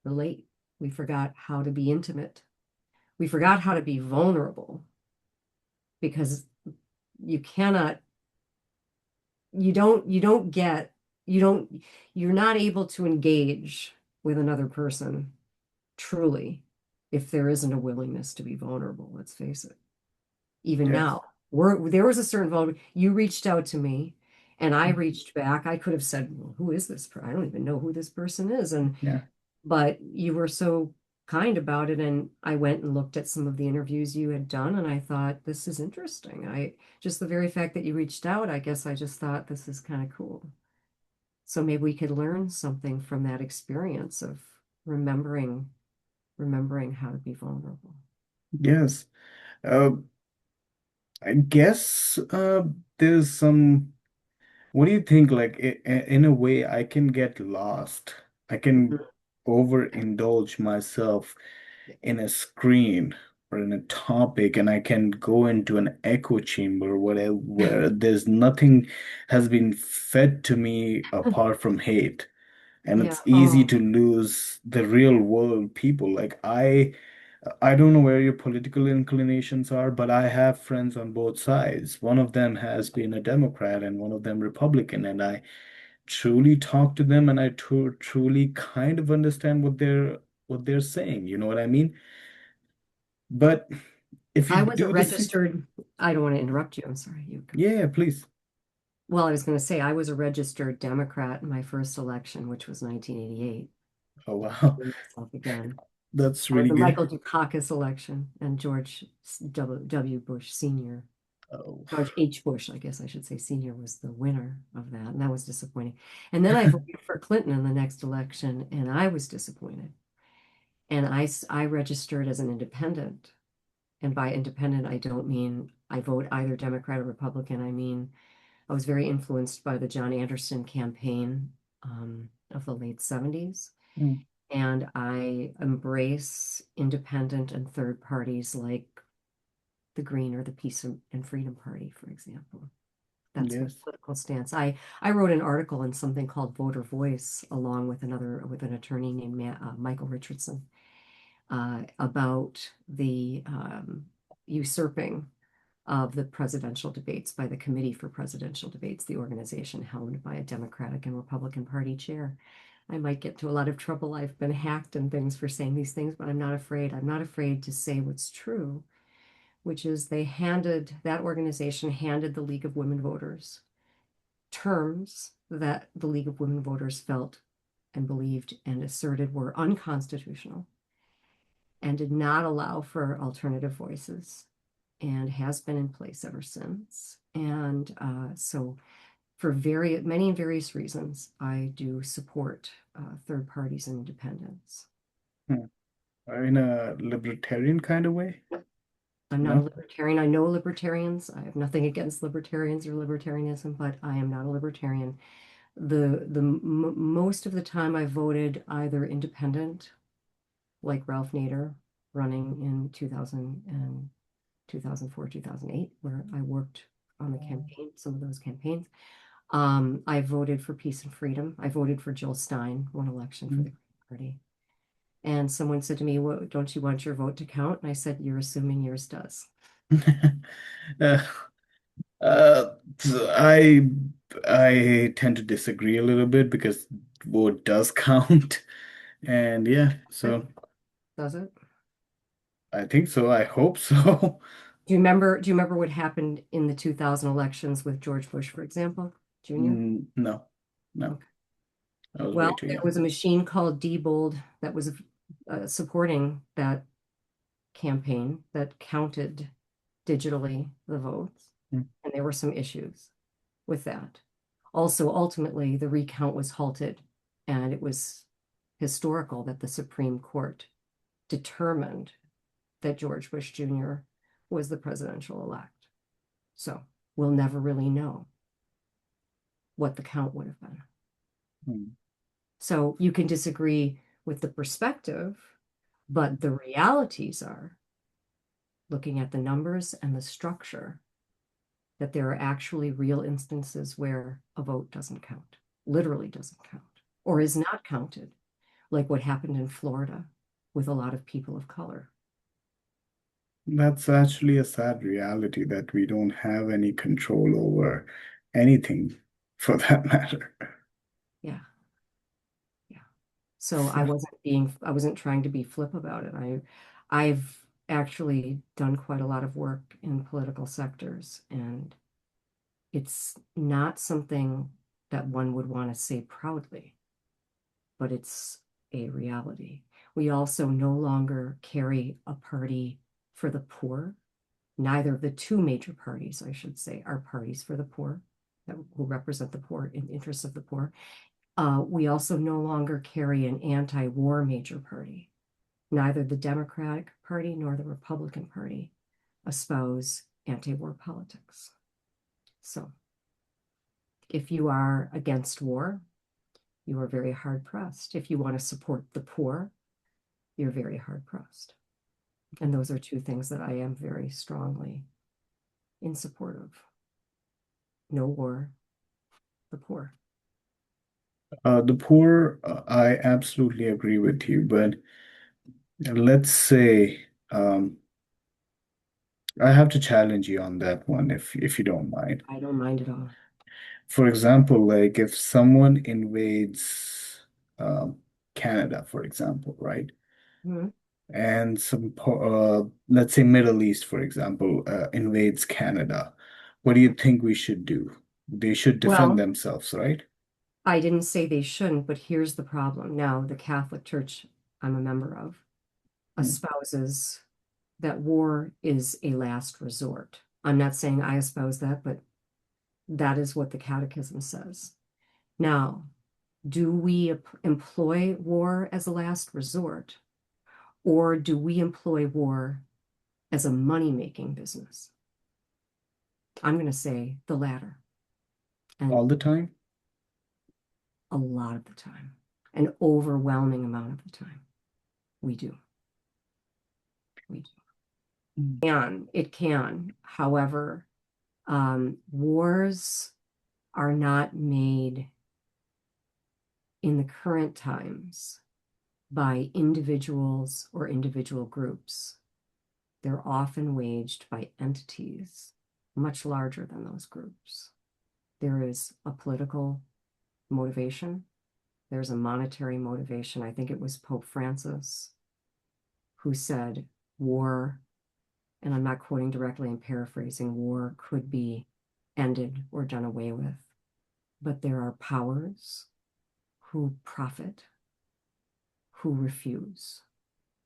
relate. We forgot how to be intimate. We forgot how to be vulnerable because you cannot, you don't get, you don't, you're not able to engage with another person truly if there isn't a willingness to be vulnerable. Let's face it. Even Yes. now, there was a certain vulnerability. You reached out to me and I reached back. I could have said, well, who is this person? I don't even know who this person is. Yeah. But you were so kind about it, and I went and looked at some of the interviews you had done, and I thought, this is interesting. I just the very fact that you reached out, I guess I just thought this is kind of cool. So maybe we could learn something from that experience of remembering remembering how to be vulnerable. Yes. Uh, I guess there's some. What do you think? Like, in a way, I can get lost. I can Mhm. overindulge myself in a screen or in a topic, and I can go into an echo chamber where there's nothing has been fed to me apart from hate. And Yeah. it's easy Oh, to lose the real world people. Like I don't know where your political inclinations are, but I have friends on both sides. One of them has been a Democrat and one of them Republican, and I truly talk to them and I truly kind of understand what they're saying. You know what I mean? But if you I was a do the same, registered, I don't want to interrupt you. I'm sorry. yeah, please. Well, I was going to say I was a registered Democrat in my first election, which was 1988. Oh wow, Myself again. that's That was really the good. Michael Dukakis election and George W. Bush Sr. Oh. George H. Bush, I guess I should say Sr. was the winner of that, and that was disappointing. And then I voted for Clinton in the next election, and I was disappointed. And I registered as an independent. And by independent, I don't mean I vote either Democrat or Republican. I mean, I was very influenced by the John Anderson campaign. of the late 70s. Mm. And I embrace independent and third parties like the Green or the Peace and Freedom Party, for example. That's my Yes. political stance. I wrote an article in something called Voter Voice along with an attorney named Michael Richardson about the usurping of the presidential debates by the Committee for Presidential Debates, the organization helmed by a Democratic and Republican Party chair. I might get into a lot of trouble. I've been hacked and things for saying these things, but I'm not afraid. I'm not afraid to say what's true, which is that organization handed the League of Women Voters terms that the League of Women Voters felt and believed and asserted were unconstitutional and did not allow for alternative voices and has been in place ever since. And so, for many and various reasons, I do support third parties and independence. Hmm. In a libertarian kind of way? I'm not a No? libertarian. I know libertarians. I have nothing against libertarians or libertarianism, but I am not a libertarian. Most of the time I voted either independent, like Ralph Nader, running in 2004, 2008, where I worked on the campaign, some of those campaigns. I voted for peace and freedom. I voted for Jill Stein, one election for the Green Party. And someone said to me, "What, don't you want your vote to count?" And I said, "You're assuming yours does." Uh, uh, so I tend to disagree a little bit because vote does count. And yeah, It so does it? I think so. I hope so. Do you remember what happened in the 2000 elections with George Bush, for example, Jr.? No, no, Okay. I was way Well, too there young. was a machine called Diebold that was supporting that campaign that counted digitally the votes, Mm. and there were some issues with that. Also, ultimately, the recount was halted, and it was historical that the Supreme Court determined that George Bush Jr. was the presidential elect. So we'll never really know what the count would have been. Mm. So you can disagree with the perspective, but the realities are looking at the numbers and the structure that there are actually real instances where a vote doesn't count, literally doesn't count, or is not counted, like what happened in Florida with a lot of people of color. That's actually a sad reality that we don't have any control over anything for that matter. Yeah, yeah. So I wasn't trying to be flip about it. I've actually done quite a lot of work in political sectors, and it's not something that one would want to say proudly, but it's a reality. We also no longer carry a party for the poor. Neither of the two major parties, I should say, are parties for the poor who represent the poor in interests of the poor. We also no longer carry an anti-war major party. Neither the Democratic Party nor the Republican Party espouse anti-war politics. So if you are against war, you are very hard pressed. If you want to support the poor, you're very hard pressed. And those are two things that I am very strongly in support of. No war, the poor. The poor, I absolutely agree with you, but let's say I have to challenge you on that one if you don't mind. I don't mind at all. For example, like if someone invades Canada, for example, right? Mhm. And let's say Middle East, for example, invades Canada. What do you think we should do? They should defend Well, themselves, right? I didn't say they shouldn't, but here's the problem. Now, the Catholic Church I'm a member of Hmm. espouses that war is a last resort. I'm not saying I espouse that, but that is what the Catechism says. Now, do we employ war as a last resort, or do we employ war as a money-making business? I'm going to say the latter. And All the time? A lot of the time, an overwhelming amount of the time. We do. We do. Mm. And it can. However, wars are not made in the current times by individuals or individual groups. They're often waged by entities much larger than those groups. There is a political motivation, there's a monetary motivation. I think it was Pope Francis who said war, and I'm not quoting directly, I'm paraphrasing, war could be ended or done away with. But there are powers who profit, who refuse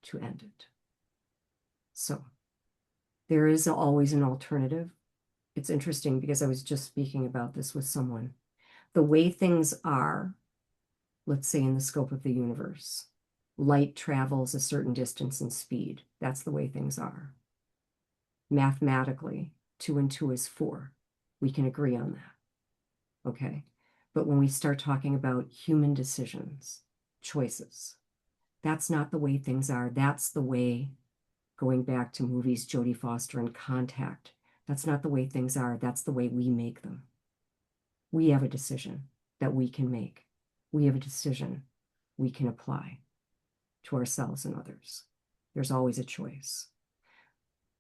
to end it. So there is always an alternative. It's interesting because I was just speaking about this with someone. The way things are, let's say in the scope of the universe, light travels a certain distance and speed. That's the way things are. Mathematically, 2 and 2 is 4. We can agree on that. Okay. But when we start talking about human decisions, choices, that's not the way things are. That's the way, going back to movies, Jodie Foster and Contact, that's not the way things are. That's the way we make them. We have a decision that we can make. We have a decision we can apply to ourselves and others. There's always a choice.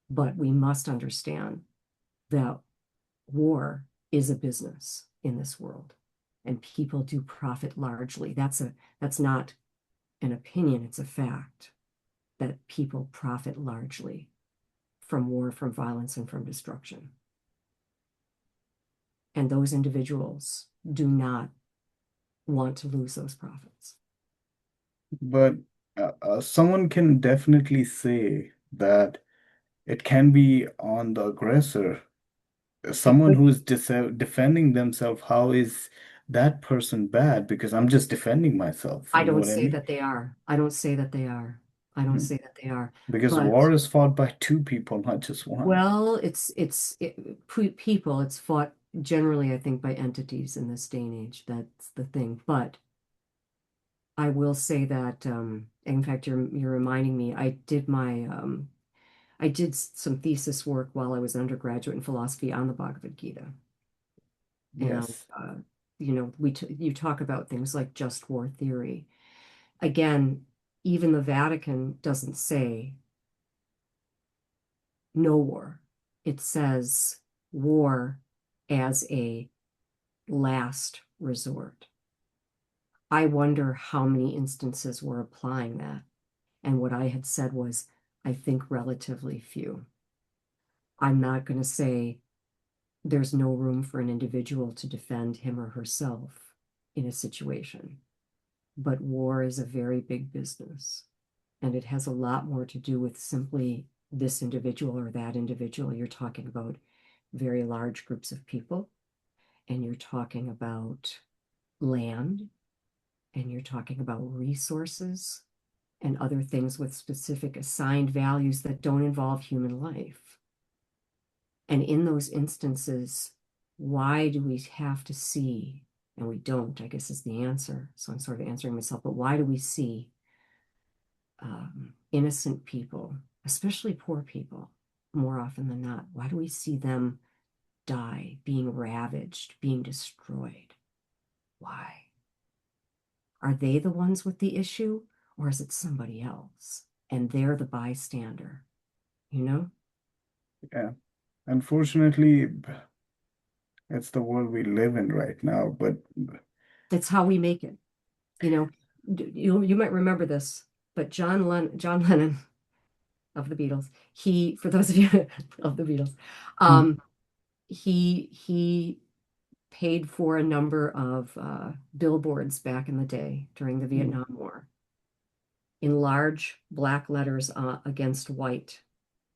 But we must understand that war is a business in this world, and people do profit largely. That's not an opinion, it's a fact that people profit largely from war, from violence, and from destruction. And those individuals do not want to lose those profits. But someone can definitely say that it can be on the aggressor. It Someone could, who is defending themselves, how is that person bad? Because I'm just defending myself. I You know don't what I say mean? that they are. I don't say that they are. I don't Hmm. say that they are. Because But war is fought by two people, not just one. well, people. It's fought generally, I think, by entities in this day and age. That's the thing. But I will say that, in fact, you're reminding me. I did some thesis work while I was an undergraduate in philosophy on the Bhagavad Gita, and Yes. you talk about things like just war theory. Again, even the Vatican doesn't say no war. It says war as a last resort. I wonder how many instances were applying that. And what I had said was, I think relatively few. I'm not going to say there's no room for an individual to defend him or herself in a situation. But war is a very big business. And it has a lot more to do with simply this individual or that individual. You're talking about very large groups of people, and you're talking about land, and you're talking about resources and other things with specific assigned values that don't involve human life. And in those instances, why do we have to see, and we don't, I guess is the answer. So I'm sort of answering myself, but why do we see innocent people, especially poor people, more often than not? Why do we see them die, being ravaged, being destroyed? Why? Are they the ones with the issue, or is it somebody else? And they're the bystander, you know? Yeah. Unfortunately, it's the world we live in right now. But That's how we make it. You know, you might remember this, but John Lennon of the Beatles, for those of you of the Beatles, mm, um, he paid for a number of billboards back in the day during the mm, Vietnam War in large black letters against white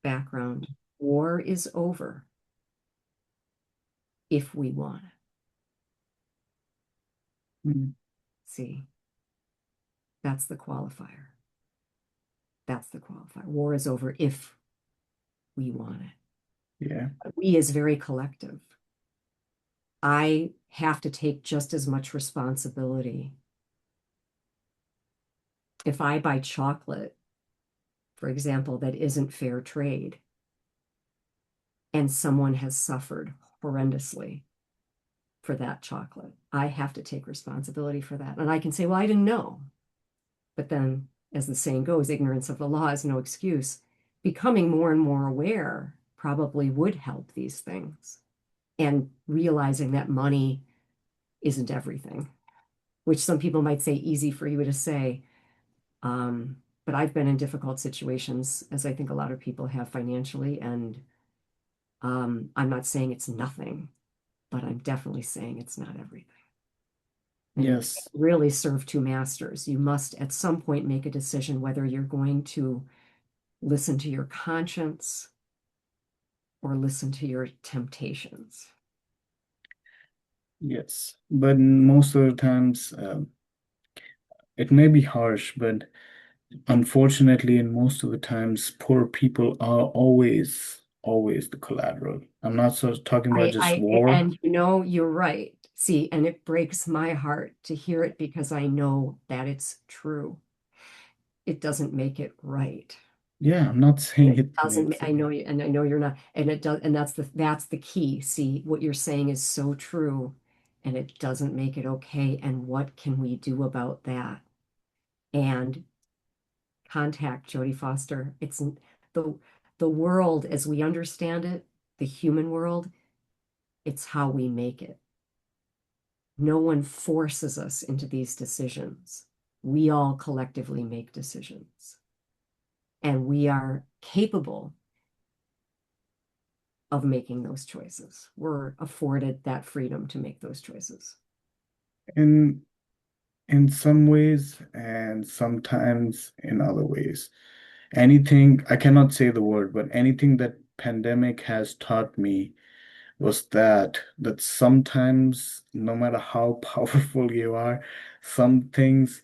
background. War is over if we want it. mm, See, that's the qualifier. That's the qualifier. War is over if we want it. yeah. We is very collective. I have to take just as much responsibility. If I buy chocolate, for example, that isn't fair trade, and someone has suffered horrendously for that chocolate, I have to take responsibility for that. And I can say, well, I didn't know. But then, as the saying goes, ignorance of the law is no excuse. Becoming more and more aware probably would help these things. And realizing that money isn't everything, which some people might say easy for you to say. But I've been in difficult situations, as I think a lot of people have financially, and I'm not saying it's nothing, but I'm definitely saying it's not everything. And you can't Yes. really serve two masters. You must at some point make a decision whether you're going to listen to your conscience or listen to your temptations. Yes. But most of the times, it may be harsh, but unfortunately, in most of the times, poor people are always the collateral. I'm not sort of talking about just war. And you know, you're right. See, and it breaks my heart to hear it because I know that it's true. It doesn't make it right. Yeah, I'm not And saying it it doesn't, makes I it. know you, and I know you're not, and it does, and that's the key. See, what you're saying is so true, and it doesn't make it okay. And what can we do about that? And contact Jodie Foster. It's the the world as we understand it, the human world, it's how we make it. No one forces us into these decisions. We all collectively make decisions. And we are capable of making those choices. We're afforded that freedom to make those choices. In in some ways and sometimes in other ways. Anything, I cannot say the word, but anything that pandemic has taught me was that sometimes no matter how powerful you are, some things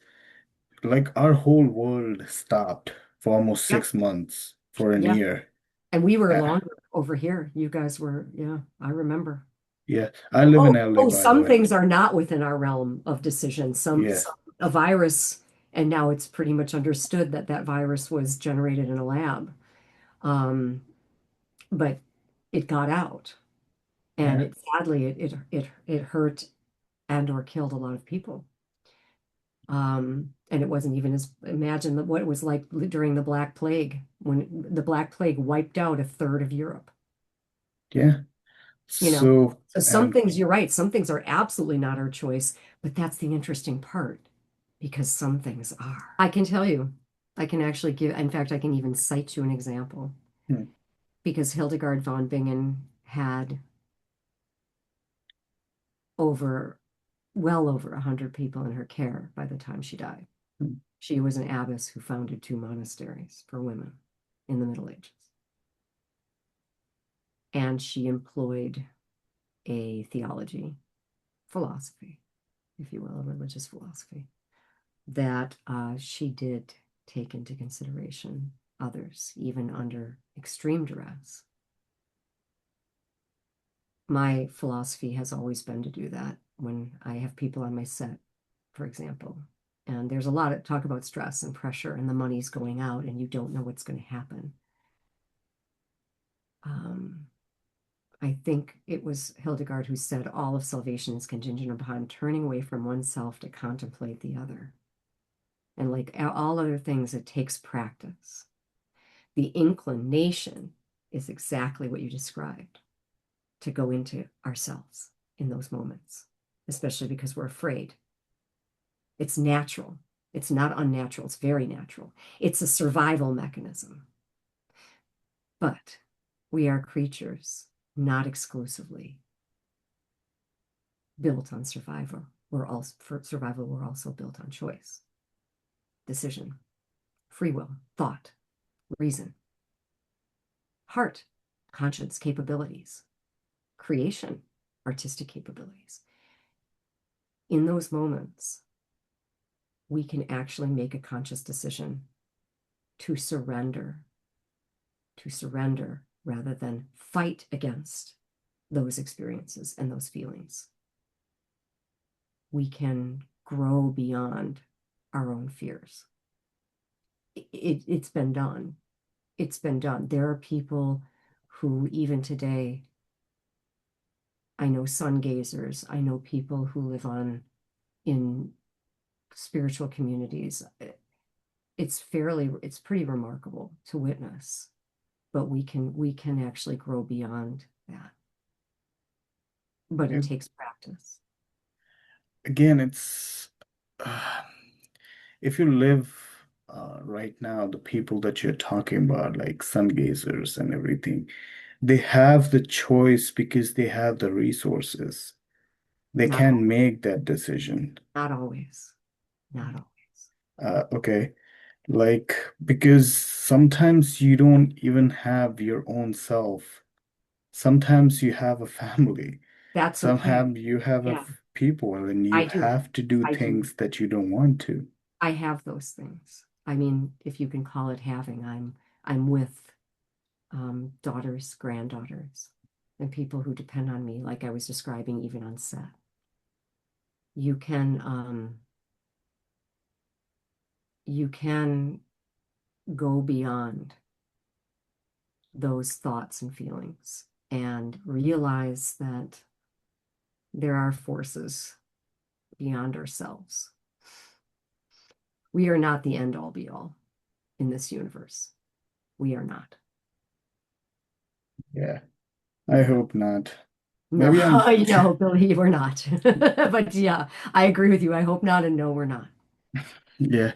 like our whole world stopped for almost Yep. 6 months for an Yep. year. And we were Uh, longer over here. You guys were, yeah, I remember. yeah, I live in Oh, LA, oh, by the some way. things are not within our realm of decision. Yeah, A virus, and now it's pretty much understood that that virus was generated in a lab. Um, but it got out, and yeah, it sadly it hurt and or killed a lot of people. And it wasn't even as imagine what it was like during the Black Plague when the Black Plague wiped out a third of Europe. yeah. You know, So, so some things you're right, some things are absolutely not our choice, but that's the interesting part because some things are. I can tell you, I can actually give, in fact, I can even cite you an example hmm, because Hildegard von Bingen had over, well over 100 people in her care by the time she died. hmm, She was an abbess who founded two monasteries for women in the Middle Ages. And she employed a theology, philosophy, if you will, a religious philosophy, that she did take into consideration others, even under extreme duress. My philosophy has always been to do that when I have people on my set, for example. And there's a lot of talk about stress and pressure, and the money's going out, and you don't know what's going to happen. Um, I think it was Hildegard who said all of salvation is contingent upon turning away from oneself to contemplate the other. And like all other things, it takes practice. The inclination is exactly what you described, to go into ourselves in those moments, especially because we're afraid. It's natural. It's not unnatural. It's very natural. It's a survival mechanism. But we are creatures not exclusively built on survival. We're also for survival, we're also built on choice, decision, free will, thought, reason, heart, conscience, capabilities, creation, artistic capabilities. In those moments, we can actually make a conscious decision to surrender, rather than fight against those experiences and those feelings. We can grow beyond our own fears. It's been done. It's been done. There are people who, even today, I know sun gazers, I know people who live on in spiritual communities. It's pretty remarkable to witness, but we can actually grow beyond that. But it It, takes practice. again, it's uh, if you live right now, the people that you're talking about, like sun gazers and everything, they have the choice because they have the resources. They Not can make that decision. not always. Not always. Okay. Like, because sometimes you don't even have your own self. Sometimes you have a family. That's okay. Somehow you have Yeah, people and you I do. have to do I do. things that you don't want to. I have those things. I mean, if you can call it having, I'm with daughters, granddaughters, and people who depend on me, like I was describing even on set. You can you can go beyond those thoughts and feelings and realize that there are forces beyond ourselves. We are not the end all be all in this universe. We are not. Yeah, I Yeah. hope not. No, Maybe I'm, no, Billy, we're not. But yeah, I agree with you. I hope not, and no, we're not. yeah,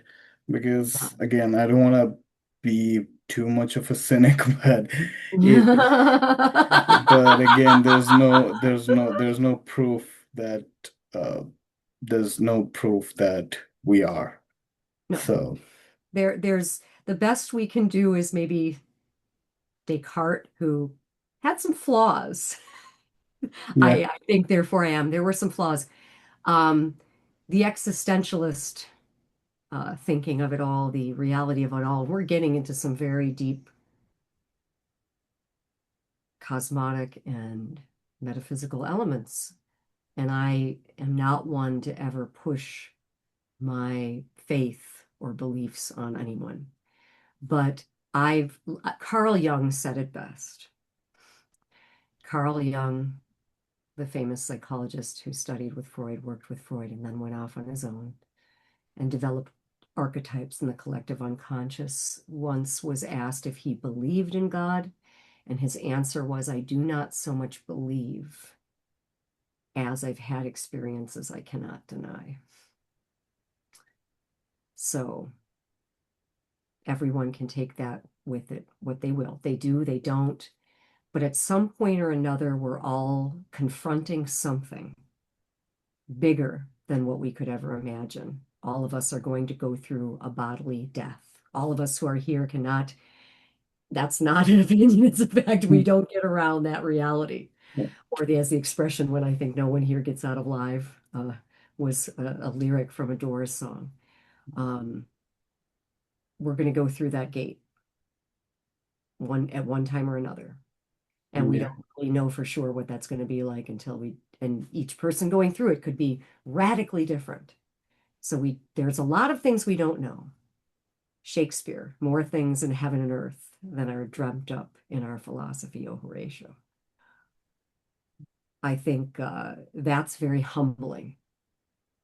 because again, I don't want to be too much of a cynic, but it, but again, there's no proof that, uh, there's no proof that we are. No, So, there's the best we can do is maybe Descartes, who had some flaws. yeah, I think, therefore I am. There were some flaws. Um, the existentialist thinking of it all, the reality of it all, we're getting into some very deep cosmotic and metaphysical elements. And I am not one to ever push my faith or beliefs on anyone. But Carl Jung said it best. Carl Jung, the famous psychologist who studied with Freud, worked with Freud, and then went off on his own and developed archetypes in the collective unconscious, once was asked if he believed in God, and his answer was, I do not so much believe as I've had experiences I cannot deny. So everyone can take that with it, what they will. They do, they don't. But at some point or another, we're all confronting something bigger than what we could ever imagine. All of us are going to go through a bodily death. All of us who are here cannot, that's not an opinion, it's a fact. We don't get around that reality. Or as the expression, when I think no one here gets out alive, was a lyric from a Doors song. Um, we're going to go through that gate one time or another. And we yeah, don't really know for sure what that's going to be like until and each person going through it could be radically different. So there's a lot of things we don't know. Shakespeare, more things in heaven and earth than are dreamt up in our philosophy, O Horatio. I think that's very humbling.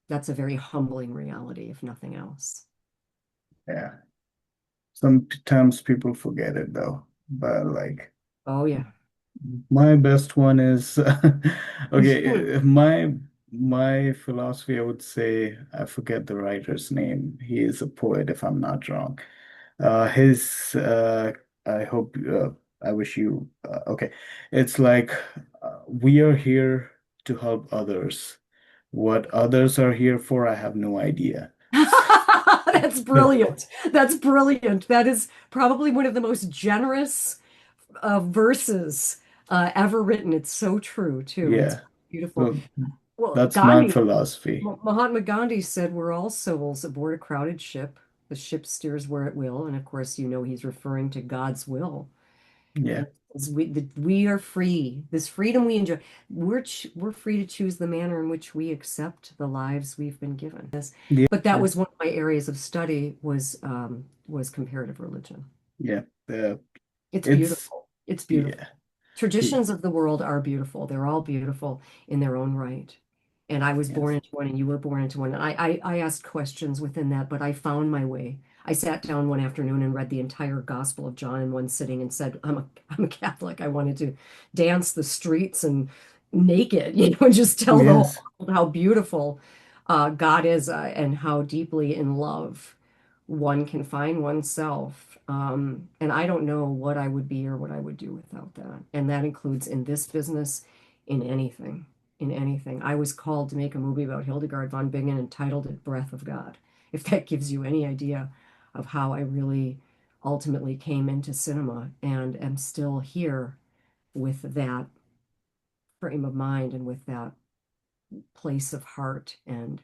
That's a very humbling reality, if nothing else. yeah. Sometimes people forget it though, but like Oh yeah. my best one is okay. My philosophy, I would say, I forget the writer's name. He is a poet, if I'm not wrong. His I hope I wish you okay. It's like we are here to help others. What others are here for, I have no idea. That's brilliant. That's brilliant. That is probably one of the most generous verses ever written. It's so true, too. It's Yeah. beautiful. So Well, that's my Gandhi, philosophy. Mahatma Gandhi said, we're all souls aboard a crowded ship. The ship steers where it will. And of course, he's referring to God's will. Yeah. And We are free. This freedom we enjoy. We're free to choose the manner in which we accept the lives we've been given. Yes. Yeah, But that yeah, was one of my areas of study was comparative religion. yeah. It's It's beautiful. It's beautiful. yeah, yeah. Traditions of the world are beautiful. They're all beautiful in their own right. And I was born Yes. into one and you were born into one. And I asked questions within that, but I found my way. I sat down one afternoon and read the entire Gospel of John in one sitting and said, I'm a Catholic. I wanted to dance the streets and naked, and just tell the whole Yes. world how beautiful God is and how deeply in love one can find oneself. And I don't know what I would be or what I would do without that. And that includes in this business, in anything, in anything. I was called to make a movie about Hildegard von Bingen and titled it Breath of God. If that gives you any idea of how I really ultimately came into cinema and am still here with that frame of mind and with that place of heart. And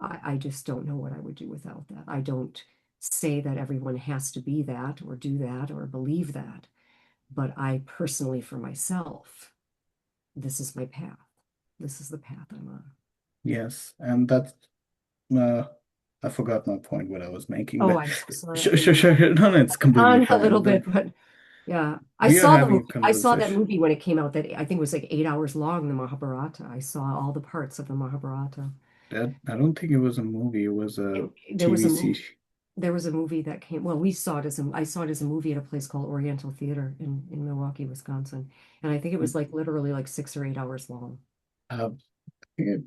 I just don't know what I would do without that. I don't say that everyone has to be that or do that or believe that, but I personally, for myself, this is my path. This is the path I'm on. Yes. And that's uh I forgot my point what I was making, Oh, but I'm so sorry. I sure, didn't sure, mean sure. No, no, it's completely on a fine. little But bit, but yeah, I we are saw the having a movie. I saw that conversation. movie when it came out. That I think was like 8 hours long, the Mahabharata. I saw all the parts of the Mahabharata. That I don't think it was a movie, it was a There was TV a movie. series. There was a movie that came. Well, we saw it as I saw it as a movie at a place called Oriental Theater in Milwaukee, Wisconsin, and I think it was like literally like 6 or 8 hours long. I think it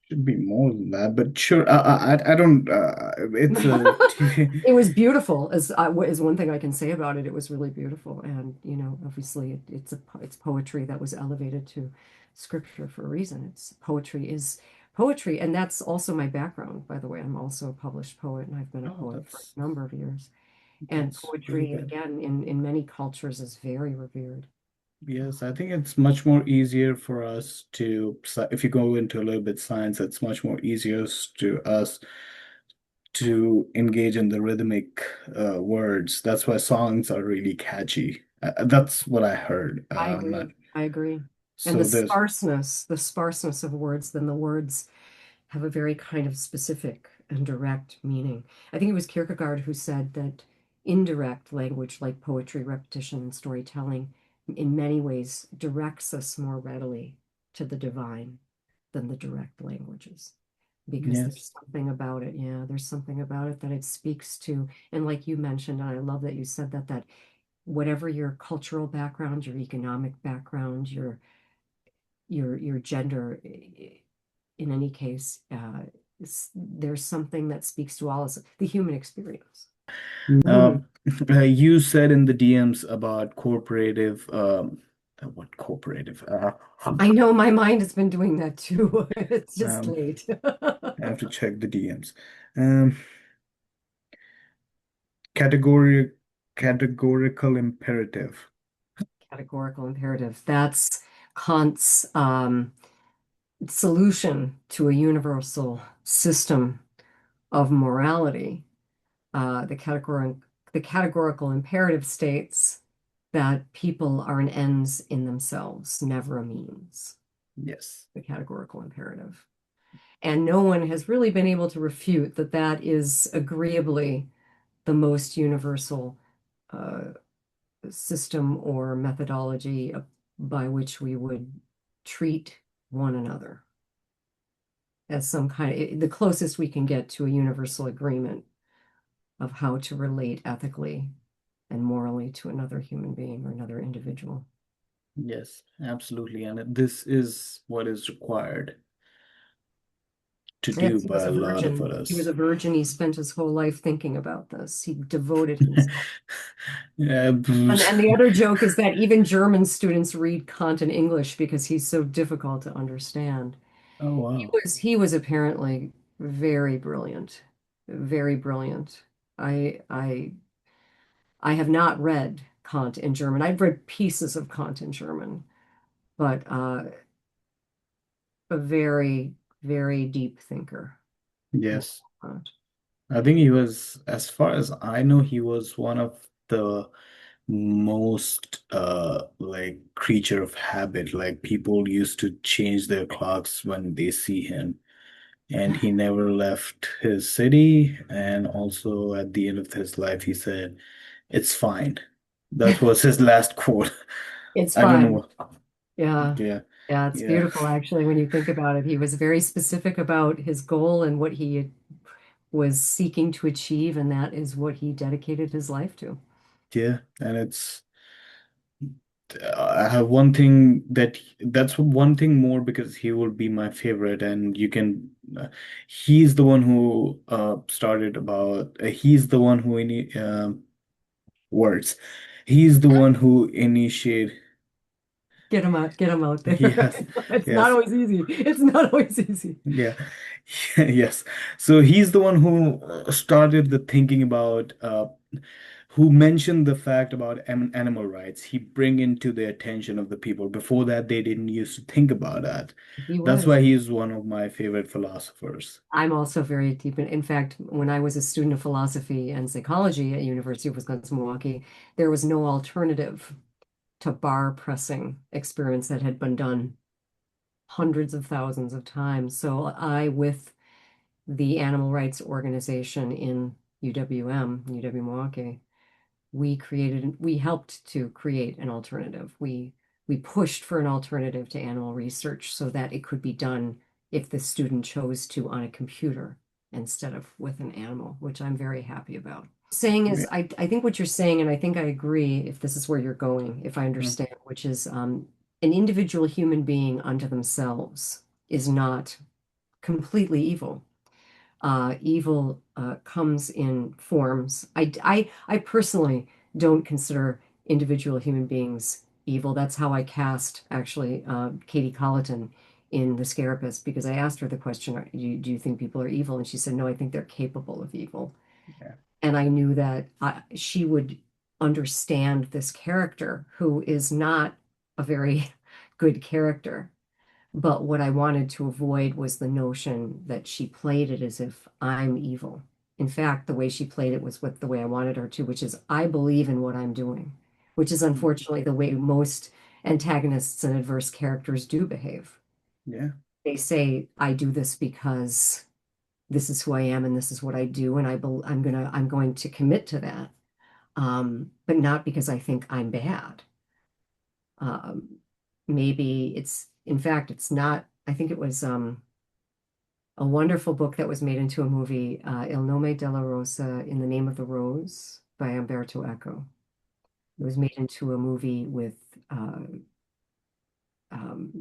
should be more than that, but sure. I don't. It's a TV. It was beautiful, is one thing I can say about it. It was really beautiful, and obviously it's poetry that was elevated to scripture for a reason. It's poetry is poetry, and that's also my background, by the way. I'm also a published poet, and I've been a Oh, poet for a number of years. And that's really poetry, good. again, in many cultures is very revered. Yes, I think it's much more easier for us to, if you go into a little bit science, it's much more easier to us to engage in the rhythmic words. That's why songs are really catchy. That's what I heard. I I'm not. agree. I agree. And So there's the sparseness of words, then the words have a very kind of specific and direct meaning. I think it was Kierkegaard who said that indirect language, like poetry, repetition, and storytelling, in many ways directs us more readily to the divine than the direct languages. Because yes, there's something about it, yeah, there's something about it that it speaks to. And like you mentioned, and I love that you said that whatever your cultural background, your economic background, your gender, in any case, there's something that speaks to all of us, the human experience. Uh, Mhm. you said in the DMs about corporative, what corporative? I know my mind has been doing that too. It's just Um, late. I have to check the DMs. Um, category, categorical imperative. Categorical imperative. That's Kant's solution to a universal system of morality. The categorical imperative states that people are an ends in themselves, never a means. Yes, The categorical imperative. And no one has really been able to refute that that is agreeably the most universal uh, system or methodology by which we would treat one another as some kind of the closest we can get to a universal agreement of how to relate ethically and morally to another human being or another individual. yes, absolutely. And this is what is required to do Yes, he by was a a lot of virgin. He was us. a virgin. He spent his whole life thinking about this. He devoted himself. Yeah. And the other joke is that even German students read Kant in English because he's so difficult to understand. Oh, He wow. was he was apparently very brilliant, very brilliant. I have not read Kant in German. I've read pieces of Kant in German, but a very, very deep thinker. Yes. Kant. I think he was, as far as I know, he was one of the most like creature of habit. Like people used to change their clocks when they see him, and he never left his city. And also at the end of his life, he said, "It's fine." That was his last quote. It's I don't know fine. what. Yeah. Yeah, Yeah, it's yeah, beautiful actually when you think about it. He was very specific about his goal and what he was seeking to achieve, and that is what he dedicated his life to. yeah. And it's I have one thing that's one thing more because he will be my favorite, and you can. He's the one who started about. He's the one who ini words. He's the one who initiated. Get him out there. Yes, It's not yes. always easy. It's not always easy. Yeah. Yes. So he's the one who started the thinking about who mentioned the fact about animal rights. He bring into the attention of the people. Before that, they didn't used to think about that. He That's was. why he's one of my favorite philosophers. I'm also very deep in fact, when I was a student of philosophy and psychology at University of Wisconsin-Milwaukee, there was no alternative to bar pressing experiments that had been done hundreds of thousands of times. So I, with the animal rights organization in UW Milwaukee, we helped to create an alternative. We pushed for an alternative to animal research so that it could be done if the student chose to on a computer instead of with an animal, which I'm very happy about. Saying is, Yeah. I think what you're saying, and I think I agree if this is where you're going, if I Mm. understand, which is an individual human being unto themselves is not completely evil. Evil comes in forms. I personally don't consider individual human beings evil. That's how I cast actually Katie Colleton in The Scarapist because I asked her the question, do you think people are evil? And she said, no, I think they're capable of evil. Yeah. And I knew that she would understand this character who is not a very good character. But what I wanted to avoid was the notion that she played it as if I'm evil. In fact, the way she played it was the way I wanted her to, which is I believe in what I'm doing, which is Mm. unfortunately the way most antagonists and adverse characters do behave. Yeah. They say, I do this because this is who I am and this is what I do, and I'm going to commit to that. But not because I think I'm bad. Um, maybe in fact, it's not, I think it was a wonderful book that was made into a movie, Il Nome della Rosa, In the Name of the Rose by Umberto Eco. It was made into a movie with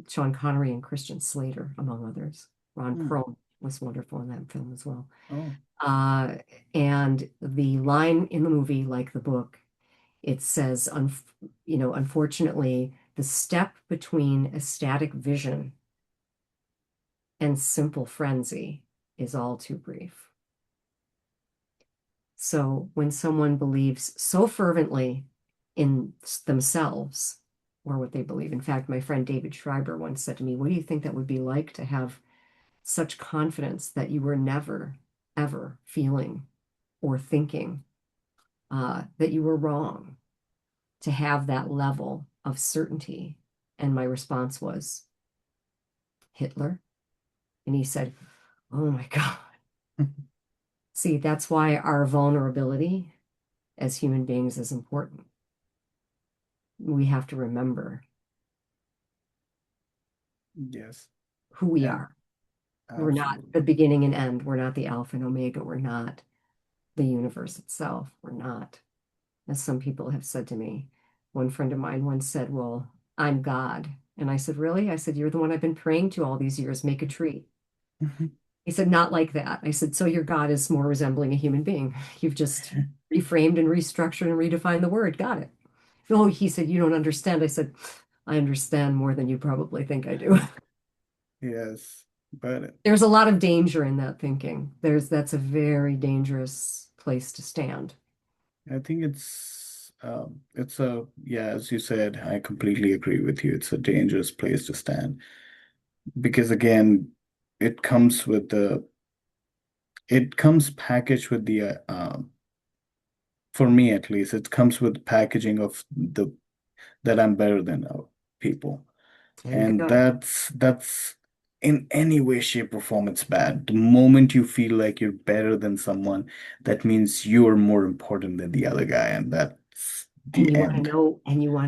Sean Connery and Christian Slater, among others. Ron Mm. Perlman was wonderful in that film as well. Oh, Uh, and the line in the movie, like the book, it says, unfortunately, the step between ecstatic vision and simple frenzy is all too brief. So when someone believes so fervently in themselves or what they believe, in fact, my friend David Schreiber once said to me, what do you think that would be like to have such confidence that you were never, ever feeling or thinking that you were wrong, to have that level of certainty? And my response was, Hitler. And he said, oh my God. See, that's why our vulnerability as human beings is important. We have to remember yes. who we And are. We're not the absolutely. beginning and end. We're not the alpha and omega. We're not the universe itself. We're not, as some people have said to me. One friend of mine once said, well, I'm God. And I said, really? I said, you're the one I've been praying to all these years. Make a tree. He said, not like that. I said, so your God is more resembling a human being. You've just reframed and restructured and redefined the word. Got it. Oh, he said, you don't understand. I said, I understand more than you probably think I do. Yes. But There's a lot of danger in that thinking. That's a very dangerous place to stand. I think it's a yeah, as you said, I completely agree with you. It's a dangerous place to stand because again, it comes with the it comes packaged with the for me at least, it comes with packaging of the that I'm better than people. There you And go. that's in any way, shape, or form, it's bad. The moment you feel like you're better than someone, that means you're more important than the other guy, and that's And the you want to end.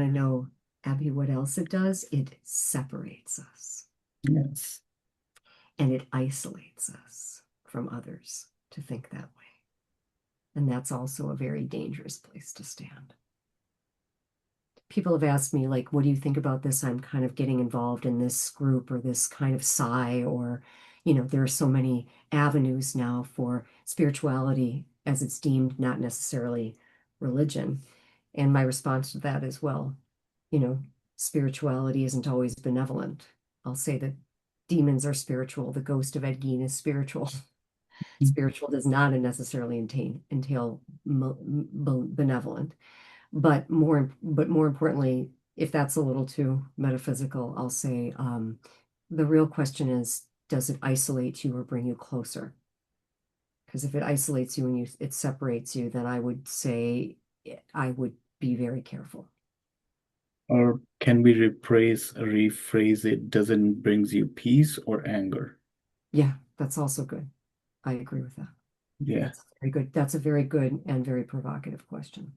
know, Abby, what else it does? It separates us Yes. and it isolates us from others to think that way. And that's also a very dangerous place to stand. People have asked me, like, what do you think about this? I'm kind of getting involved in this group or this kind of psi, or, there are so many avenues now for spirituality as it's deemed, not necessarily religion. And my response to that is, well, you know, spirituality isn't always benevolent. I'll say that demons are spiritual. The ghost of Ed Gein is spiritual. Spiritual does not necessarily entail benevolent. But more importantly, if that's a little too metaphysical, I'll say the real question is, does it isolate you or bring you closer? Because if it isolates you and it separates you, then I would say I would be very careful. Or can we rephrase it? Does it brings you peace or anger? Yeah, that's also good. I agree with that. Yeah. That's very good. That's a very good and very provocative question.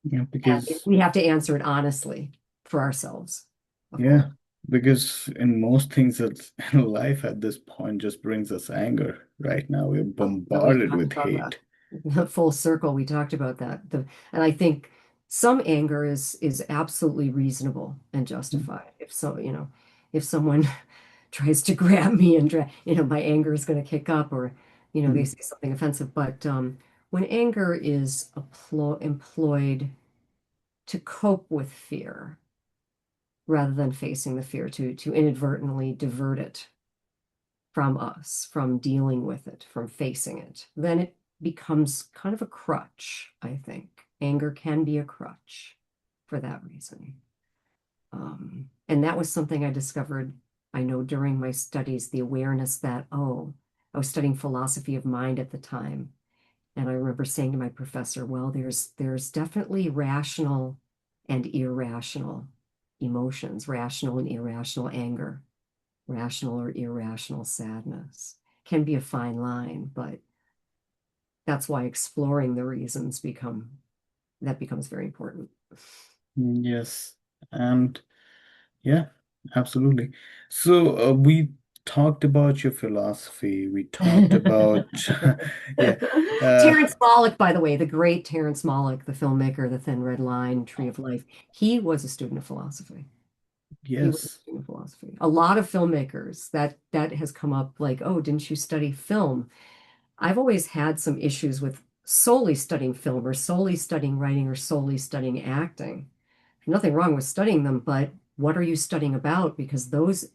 Yeah, And because we have to answer it honestly for ourselves, of course. yeah, because in most things that in life at this point just brings us anger. Right now, we're Oh, no, we bombarded talked with about that. hate. Full circle, we talked about that. And I think some anger is absolutely reasonable and justified. If someone tries to grab me and my anger is going to kick up, or they Mhm. say something offensive. But when anger is employed to cope with fear rather than facing the fear, to inadvertently divert it from us, from dealing with it, from facing it, then it becomes kind of a crutch, I think. Anger can be a crutch for that reason. And that was something I discovered, I know, during my studies, the awareness that, oh, I was studying philosophy of mind at the time. And I remember saying to my professor, well, there's definitely rational and irrational emotions, rational and irrational anger, rational or irrational sadness. Can be a fine line, but that's why exploring the reasons becomes very important. Yes, and yeah, absolutely. So we talked about your philosophy. We talked about yeah, uh, Terrence Malick, by the way, the great Terrence Malick, the filmmaker, The Thin Red Line, Tree of Life, he was a student of philosophy. He was a yes, student of philosophy. A lot of filmmakers that has come up, like, oh, didn't you study film? I've always had some issues with solely studying film or solely studying writing or solely studying acting. Nothing wrong with studying them, but what are you studying about? Because those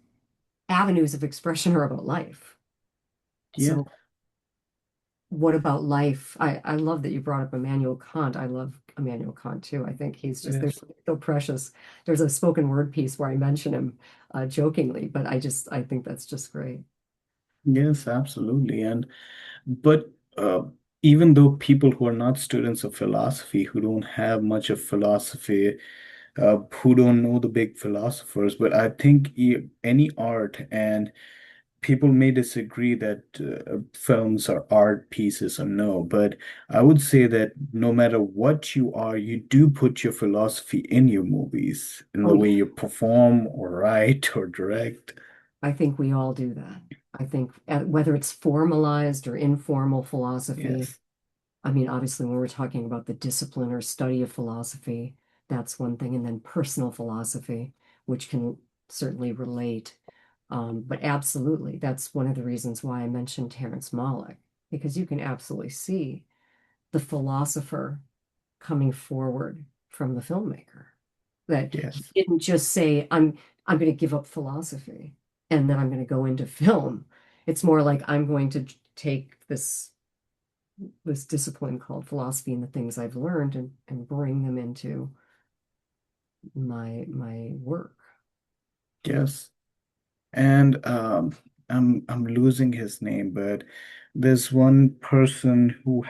avenues of expression are about life. yeah, So what about life? I love that you brought up Immanuel Kant. I love Immanuel Kant too. I think there's yes, something so precious. There's a spoken word piece where I mention him jokingly, but I think that's just great. yes, absolutely. And but even though people who are not students of philosophy, who don't have much of philosophy, who don't know the big philosophers, but I think any art, and people may disagree that films are art pieces or no, but I would say that no matter what you are, you do put your philosophy in your movies, in Oh the way yeah, you perform or write or direct. I think we all do that. I think whether it's formalized or informal philosophy, Yes, I mean, obviously, when we're talking about the discipline or study of philosophy, that's one thing. And then personal philosophy, which can certainly relate. But absolutely, that's one of the reasons why I mentioned Terrence Malick, because you can absolutely see the philosopher coming forward from the filmmaker. That he yes, didn't just say, I'm going to give up philosophy and then I'm going to go into film. It's more like I'm going to take this discipline called philosophy and the things I've learned and bring them into my work. yes. And I'm losing his name, but there's one person who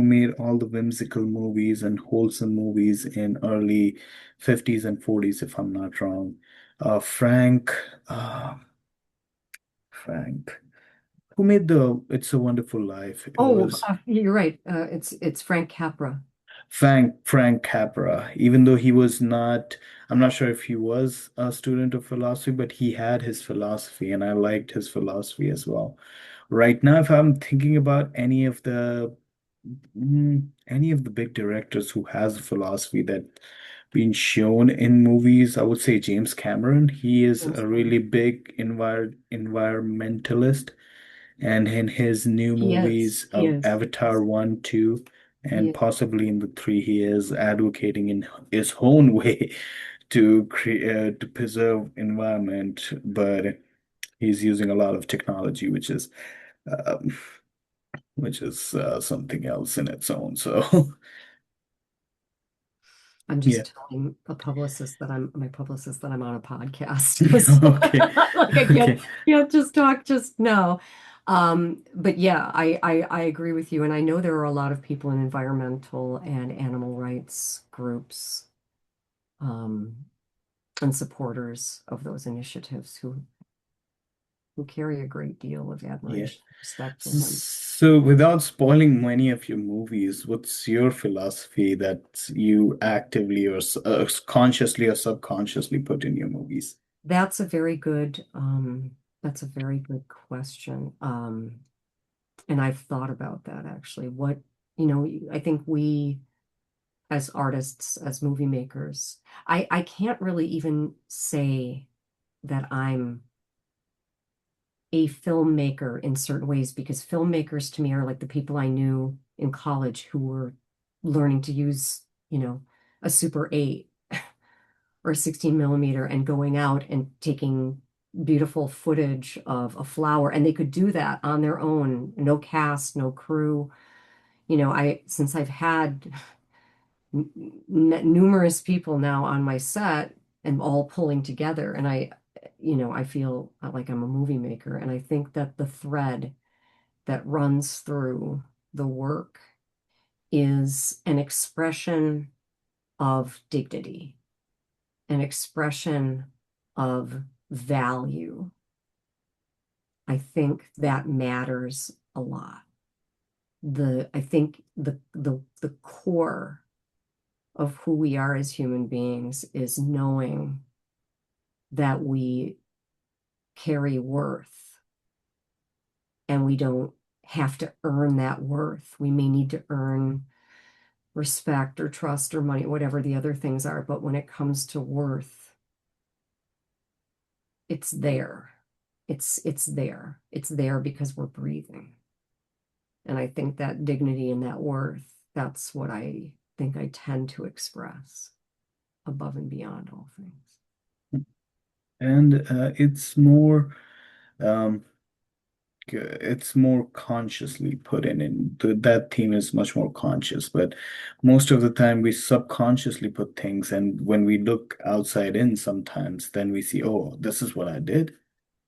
made all the whimsical movies and wholesome movies in early 50s and 40s, if I'm not wrong. Frank, uh, Frank, who made the It's a Wonderful Life? It Oh, was you're right. It's Frank Capra. Frank Capra. Even though he was not, I'm not sure if he was a student of philosophy, but he had his philosophy, and I liked his philosophy as well. Right now, if I'm thinking about any of the big directors who has a philosophy that been shown in movies, I would say James Cameron. He is James a really Cameron. big environmentalist, and in his new He is. movies He of is. Avatar 1, 2, He and is. possibly in the 3, he is advocating in his own way to create to preserve environment, but he's using a lot of technology, um, which is something else in its own. So I'm yeah. just telling a publicist that I'm my publicist that I'm on a podcast because Okay. like I can't Okay. can't just talk just no. But yeah, I agree with you, and I know there are a lot of people in environmental and animal rights groups um, and supporters of those initiatives who carry a great deal of Yeah. admiration and respect for him. So, without spoiling many of your movies, what's your philosophy that you actively or consciously or subconsciously put in your movies? That's a very good that's a very good question. And I've thought about that actually. I think we as artists, as movie makers, I can't really even say that I'm a filmmaker in certain ways because filmmakers to me are like the people I knew in college who were learning to use, a Super 8 or a 16 millimeter and going out and taking beautiful footage of a flower. And they could do that on their own, no cast, no crew. Since I've had met numerous people now on my set and all pulling together, and I feel like I'm a movie maker. And I think that the thread that runs through the work is an expression of dignity, an expression of value. I think that matters a lot. I think the core of who we are as human beings is knowing that we carry worth and we don't have to earn that worth. We may need to earn respect or trust or money, whatever the other things are, but when it comes to worth, it's there. It's there. It's there because we're breathing. And I think that dignity and that worth, that's what I think I tend to express above and beyond all things. And um, it's more consciously put in. That theme is much more conscious, but most of the time we subconsciously put things, and when we look outside in, sometimes then we see, oh, this is what I did.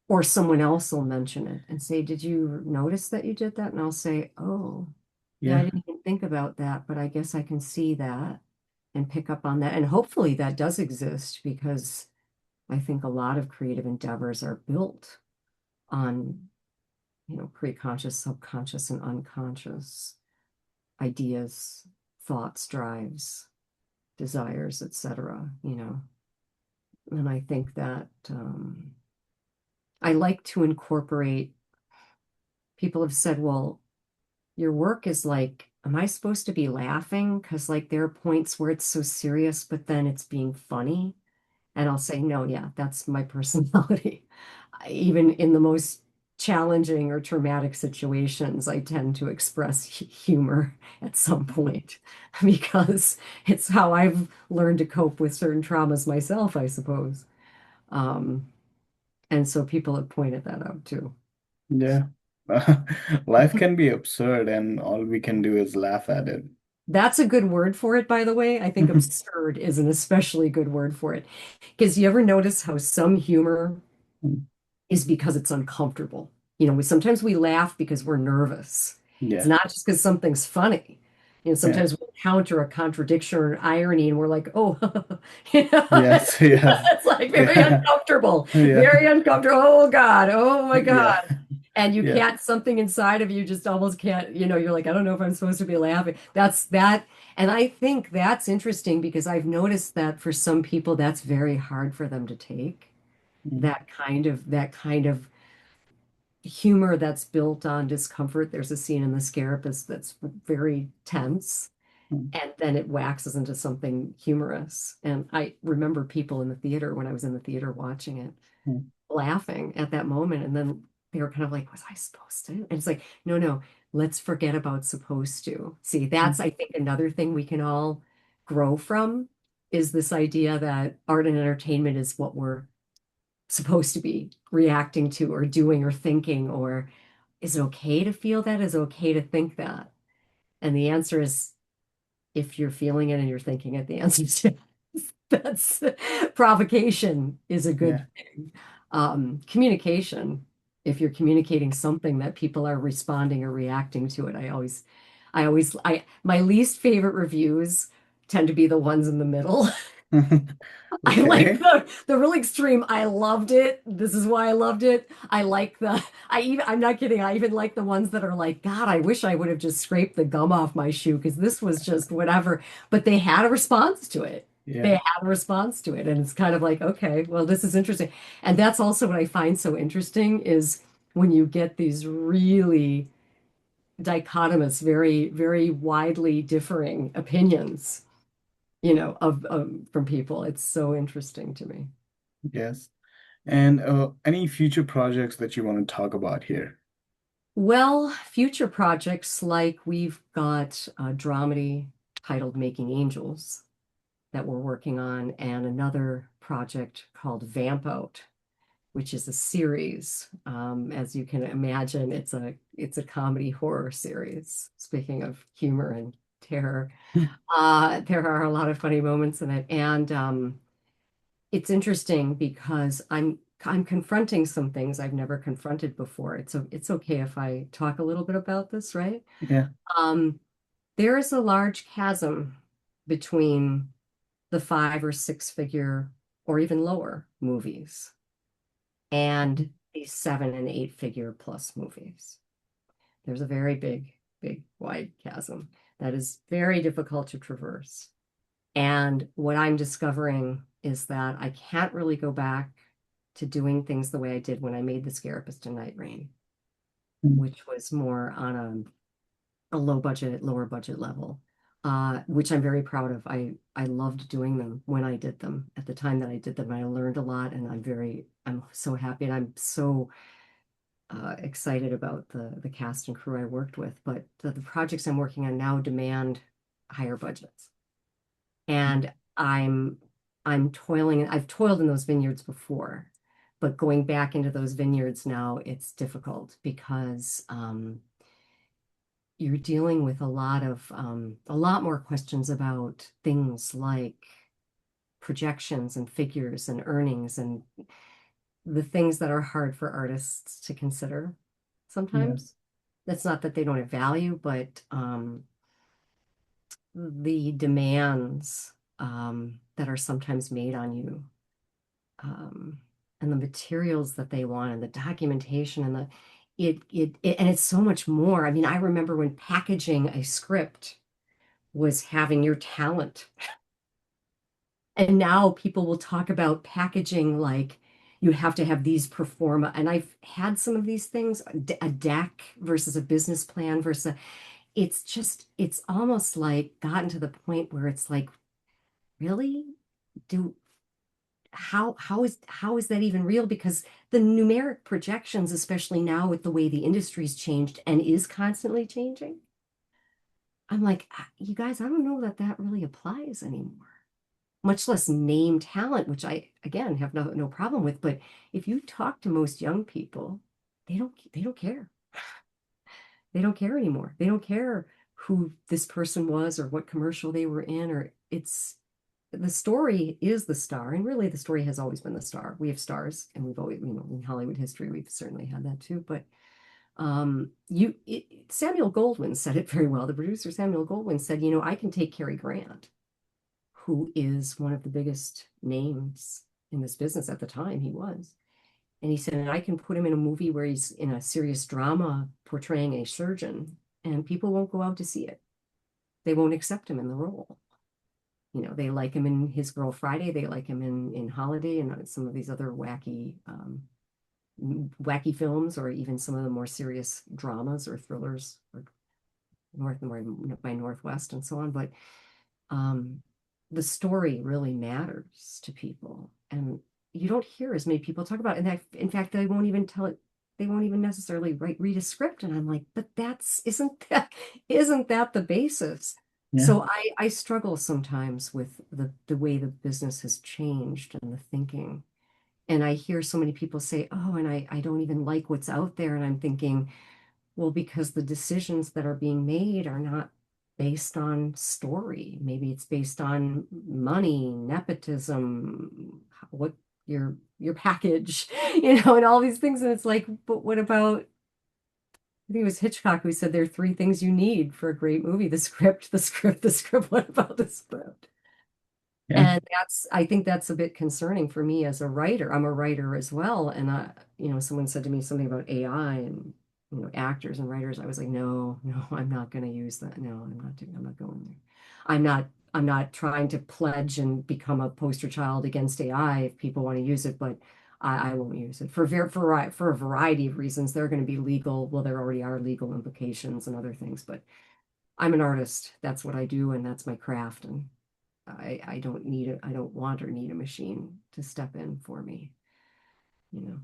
Or someone else will mention it and say, "Did you notice that you did that?" And I'll say, "Oh, yeah, I Yeah. didn't even think about that, but I guess I can see that and pick up on that." And hopefully that does exist because I think a lot of creative endeavors are built on, pre-conscious, subconscious, and unconscious ideas, thoughts, drives, desires, etc. And I think that I like to incorporate, people have said, well, your work is like, am I supposed to be laughing? Because like there are points where it's so serious, but then it's being funny. And I'll say, no, yeah, that's my personality. Even in the most challenging or traumatic situations, I tend to express humor at some point because it's how I've learned to cope with certain traumas myself, I suppose. Um, and so people have pointed that out too. Yeah. Life can be absurd, and all we can do is laugh at it. That's a good word for it, by the way. I think absurd is an especially good word for it. Because you ever notice how some humor is because it's uncomfortable? Sometimes we laugh because we're nervous. It's Yeah. not just because something's funny. Yeah. Sometimes we encounter a contradiction or an irony and we're like, oh, you know, Yes. Yes. it's like very Yeah. uncomfortable, Yeah. very uncomfortable. Oh God, oh my Yeah. God. And you Yeah. can't, something inside of you just almost can't, you're like, I don't know if I'm supposed to be laughing. That's that. And I think that's interesting because I've noticed that for some people, that's very hard for them to take. Mm, That kind of humor that's built on discomfort. There's a scene in The Scarabus that's very tense, mm, and then it waxes into something humorous. And I remember people in the theater when I was in the theater watching it, mm, laughing at that moment. And then they were kind of like, was I supposed to? And it's like, no, no, let's forget about supposed to. See, mm, that's, I think, another thing we can all grow from is this idea that art and entertainment is what we're supposed to be reacting to or doing or thinking, or is it okay to feel that? Is it okay to think that? And the answer is, if you're feeling it and you're thinking it, the answer is yes. That's provocation is a good yeah. thing. Communication, if you're communicating something that people are responding or reacting to it, my least favorite reviews tend to be the ones in the middle. I like Okay. the real extreme. I loved it. This is why I loved it. I'm not kidding. I even like the ones that are like, God, I wish I would have just scraped the gum off my shoe because this was just whatever. But they had a response to it. They Yeah. had a response to it. And it's kind of like, okay, well, this is interesting. And that's also what I find so interesting is when you get these really dichotomous, very, very widely differing opinions, of from people. It's so interesting to me. Yes. And any future projects that you want to talk about here? Well, future projects like we've got a dramedy titled Making Angels that we're working on, and another project called Vamp Out, which is a series. As you can imagine, it's a comedy horror series. Speaking of humor and terror, there are a lot of funny moments in it, and it's interesting because I'm confronting some things I've never confronted before. It's okay if I talk a little bit about this, right? Yeah. Um, there is a large chasm between the 5 or 6 figure or even lower movies and these 7 and 8 figure plus movies. There's a very big, big, wide chasm that is very difficult to traverse. And what I'm discovering is that I can't really go back to doing things the way I did when I made The Scarabist and Night Rain, Mm, which was more on a low budget, lower budget level, which I'm very proud of. I loved doing them when I did them. At the time that I did them, I learned a lot, and I'm so happy, and I'm so excited about the cast and crew I worked with. But the projects I'm working on now demand higher budgets. And I'm toiling, I've toiled in those vineyards before, but going back into those vineyards now, it's difficult because you're dealing with a lot more questions about things like projections and figures and earnings and the things that are hard for artists to consider yeah. sometimes. That's not that they don't have value, but the demands that are sometimes made on you, um, and the materials that they want and the documentation and and it's so much more. I mean, I remember when packaging a script was having your talent, and now people will talk about packaging like you have to have these performa. And I've had some of these things, a deck versus a business plan versus it's almost like gotten to the point where it's like, really? Do how is that even real? Because the numeric projections, especially now with the way the industry's changed and is constantly changing, I'm like, you guys, I don't know that that really applies anymore. Much less name talent, which I again have no problem with. But if you talk to most young people, they don't care. They don't care anymore. They don't care who this person was or what commercial they were in, or it's the story is the star. And really, the story has always been the star. We have stars, and we've always, in Hollywood history, we've certainly had that too. But Samuel Goldwyn said it very well. The producer Samuel Goldwyn said, I can take Cary Grant, who is one of the biggest names in this business at the time he was. And he said, and I can put him in a movie where he's in a serious drama portraying a surgeon, and people won't go out to see it. They won't accept him in the role. They like him in His Girl Friday, they like him in Holiday and some of these other wacky films, or even some of the more serious dramas or thrillers, or North by Northwest and so on. But um, the story really matters to people, and you don't hear as many people talk about it. And that, in fact, they won't even tell it. They won't even necessarily read a script. And I'm like, but isn't that the basis? Yeah. So I struggle sometimes with the way the business has changed and the thinking. And I hear so many people say, oh, and I don't even like what's out there. And I'm thinking, well, because the decisions that are being made are not based on story. Maybe it's based on money, nepotism, what your package, and all these things. And it's like, but what about, I think it was Hitchcock who said there are three things you need for a great movie: the script, the script, the script. What about the script? Yeah. And I think that's a bit concerning for me as a writer. I'm a writer as well. And someone said to me something about AI and, actors and writers. I was like, no, no, I'm not going to use that. No, I'm not going there. I'm not, I'm not trying to pledge and become a poster child against AI if people want to use it, but I won't use it for a variety of reasons. There are going to be there already are legal implications and other things, but I'm an artist. That's what I do, and that's my craft. And I don't I don't want or need a machine to step in for me, you know.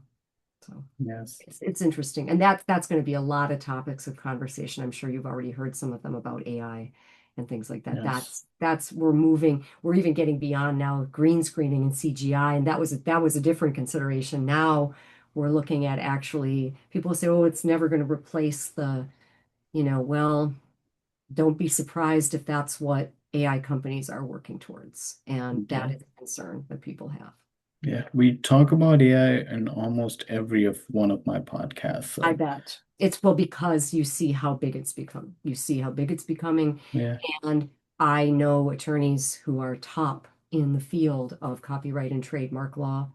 So Yes. it's interesting. And that's going to be a lot of topics of conversation. I'm sure you've already heard some of them about AI and things like that. Yes. That's we're even getting beyond now green screening and CGI. And that was a different consideration. Now we're looking at actually people say, oh, it's never going to replace well, don't be surprised if that's what AI companies are working towards. And that Yeah. is a concern that people have. Yeah. We talk about AI in almost every of one of my podcasts. I So bet. It's well because you see how big it's become. You see how big it's becoming. yeah. And I know attorneys who are top in the field of copyright and trademark law.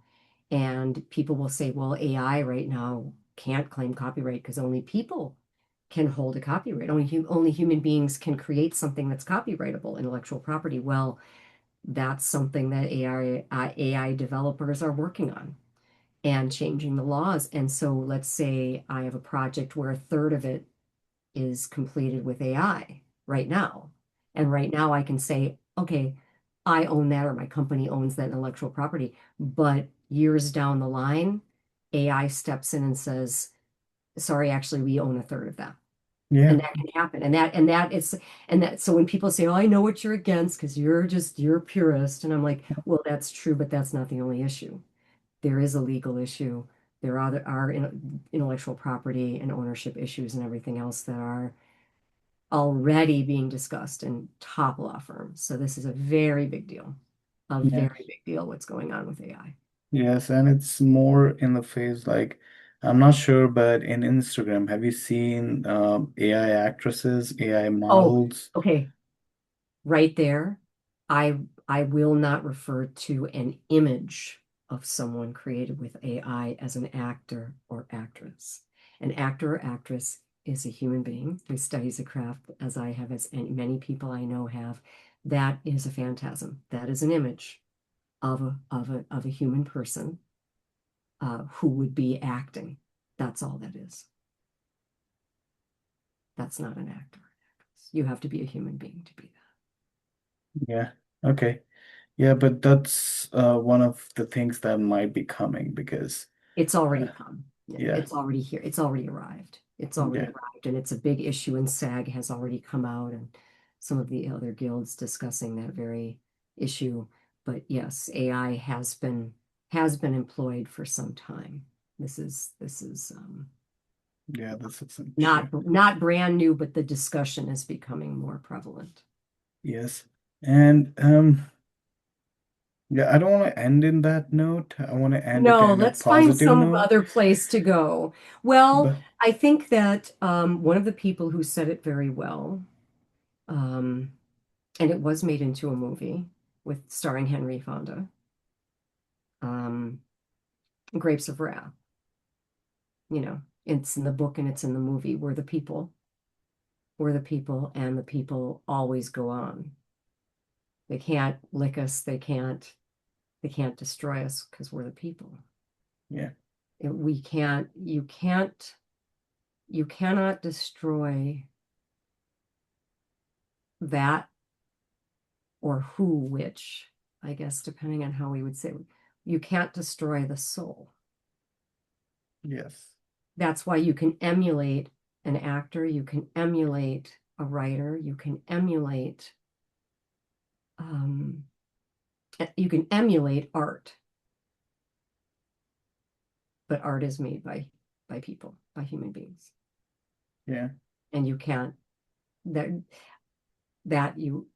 And people will say, well, AI right now can't claim copyright because only people can hold a copyright. Only human beings can create something that's copyrightable, intellectual property. Well, that's something that AI developers are working on and changing the laws. And so let's say I have a project where a third of it is completed with AI right now. And right now I can say, okay, I own that or my company owns that intellectual property. But years down the line, AI steps in and says, sorry, actually, we own a third of that. Yeah. And that can happen. And that so when people say, oh, I know what you're against because you're a purist. And I'm like, well, that's true, but that's not the only issue. There is a legal issue. There are intellectual property and ownership issues and everything else that are already being discussed in top law firms. So this is a very Yes. big deal what's going on with AI. Yes. And it's more in the phase like, I'm not sure, but in Instagram, have you seen AI actresses, AI Oh, models? okay. Right there, I will not refer to an image of someone created with AI as an actor or actress. An actor or actress is a human being who studies a craft, as I have, as many people I know have. That is a phantasm. That is an image of a human person who would be acting. That's all that is. That's not an actor or actress. You have to be a human being to be that. Yeah. Okay. Yeah, but that's one of the things that might be coming because It's uh, already come. Yeah, yeah, it's already here. It's already arrived. It's already yeah, arrived, and it's a big issue. And SAG has already come out, and some of the other guilds discussing that very issue. But yes, AI has been employed for some time. This is yeah, this is an issue. not brand new, but the discussion is becoming more prevalent. Yes. And Yeah, I don't want to end in that note. I want to end it No, in a let's find positive some note. other place to go. Well, But I think that one of the people who said it very well, um, and it was made into a movie with starring Henry Fonda, um, Grapes of Wrath. You know, it's in the book and it's in the movie. We're the people, and the people always go on. They can't lick us. They can't destroy us because we're the people. yeah, We can't, you cannot destroy that or who, which, I guess, depending on how we would say, you can't destroy the soul. yes, That's why you can emulate an actor, you can emulate a writer, um, you can emulate art, but art is made by people, by human beings. yeah, And you can't that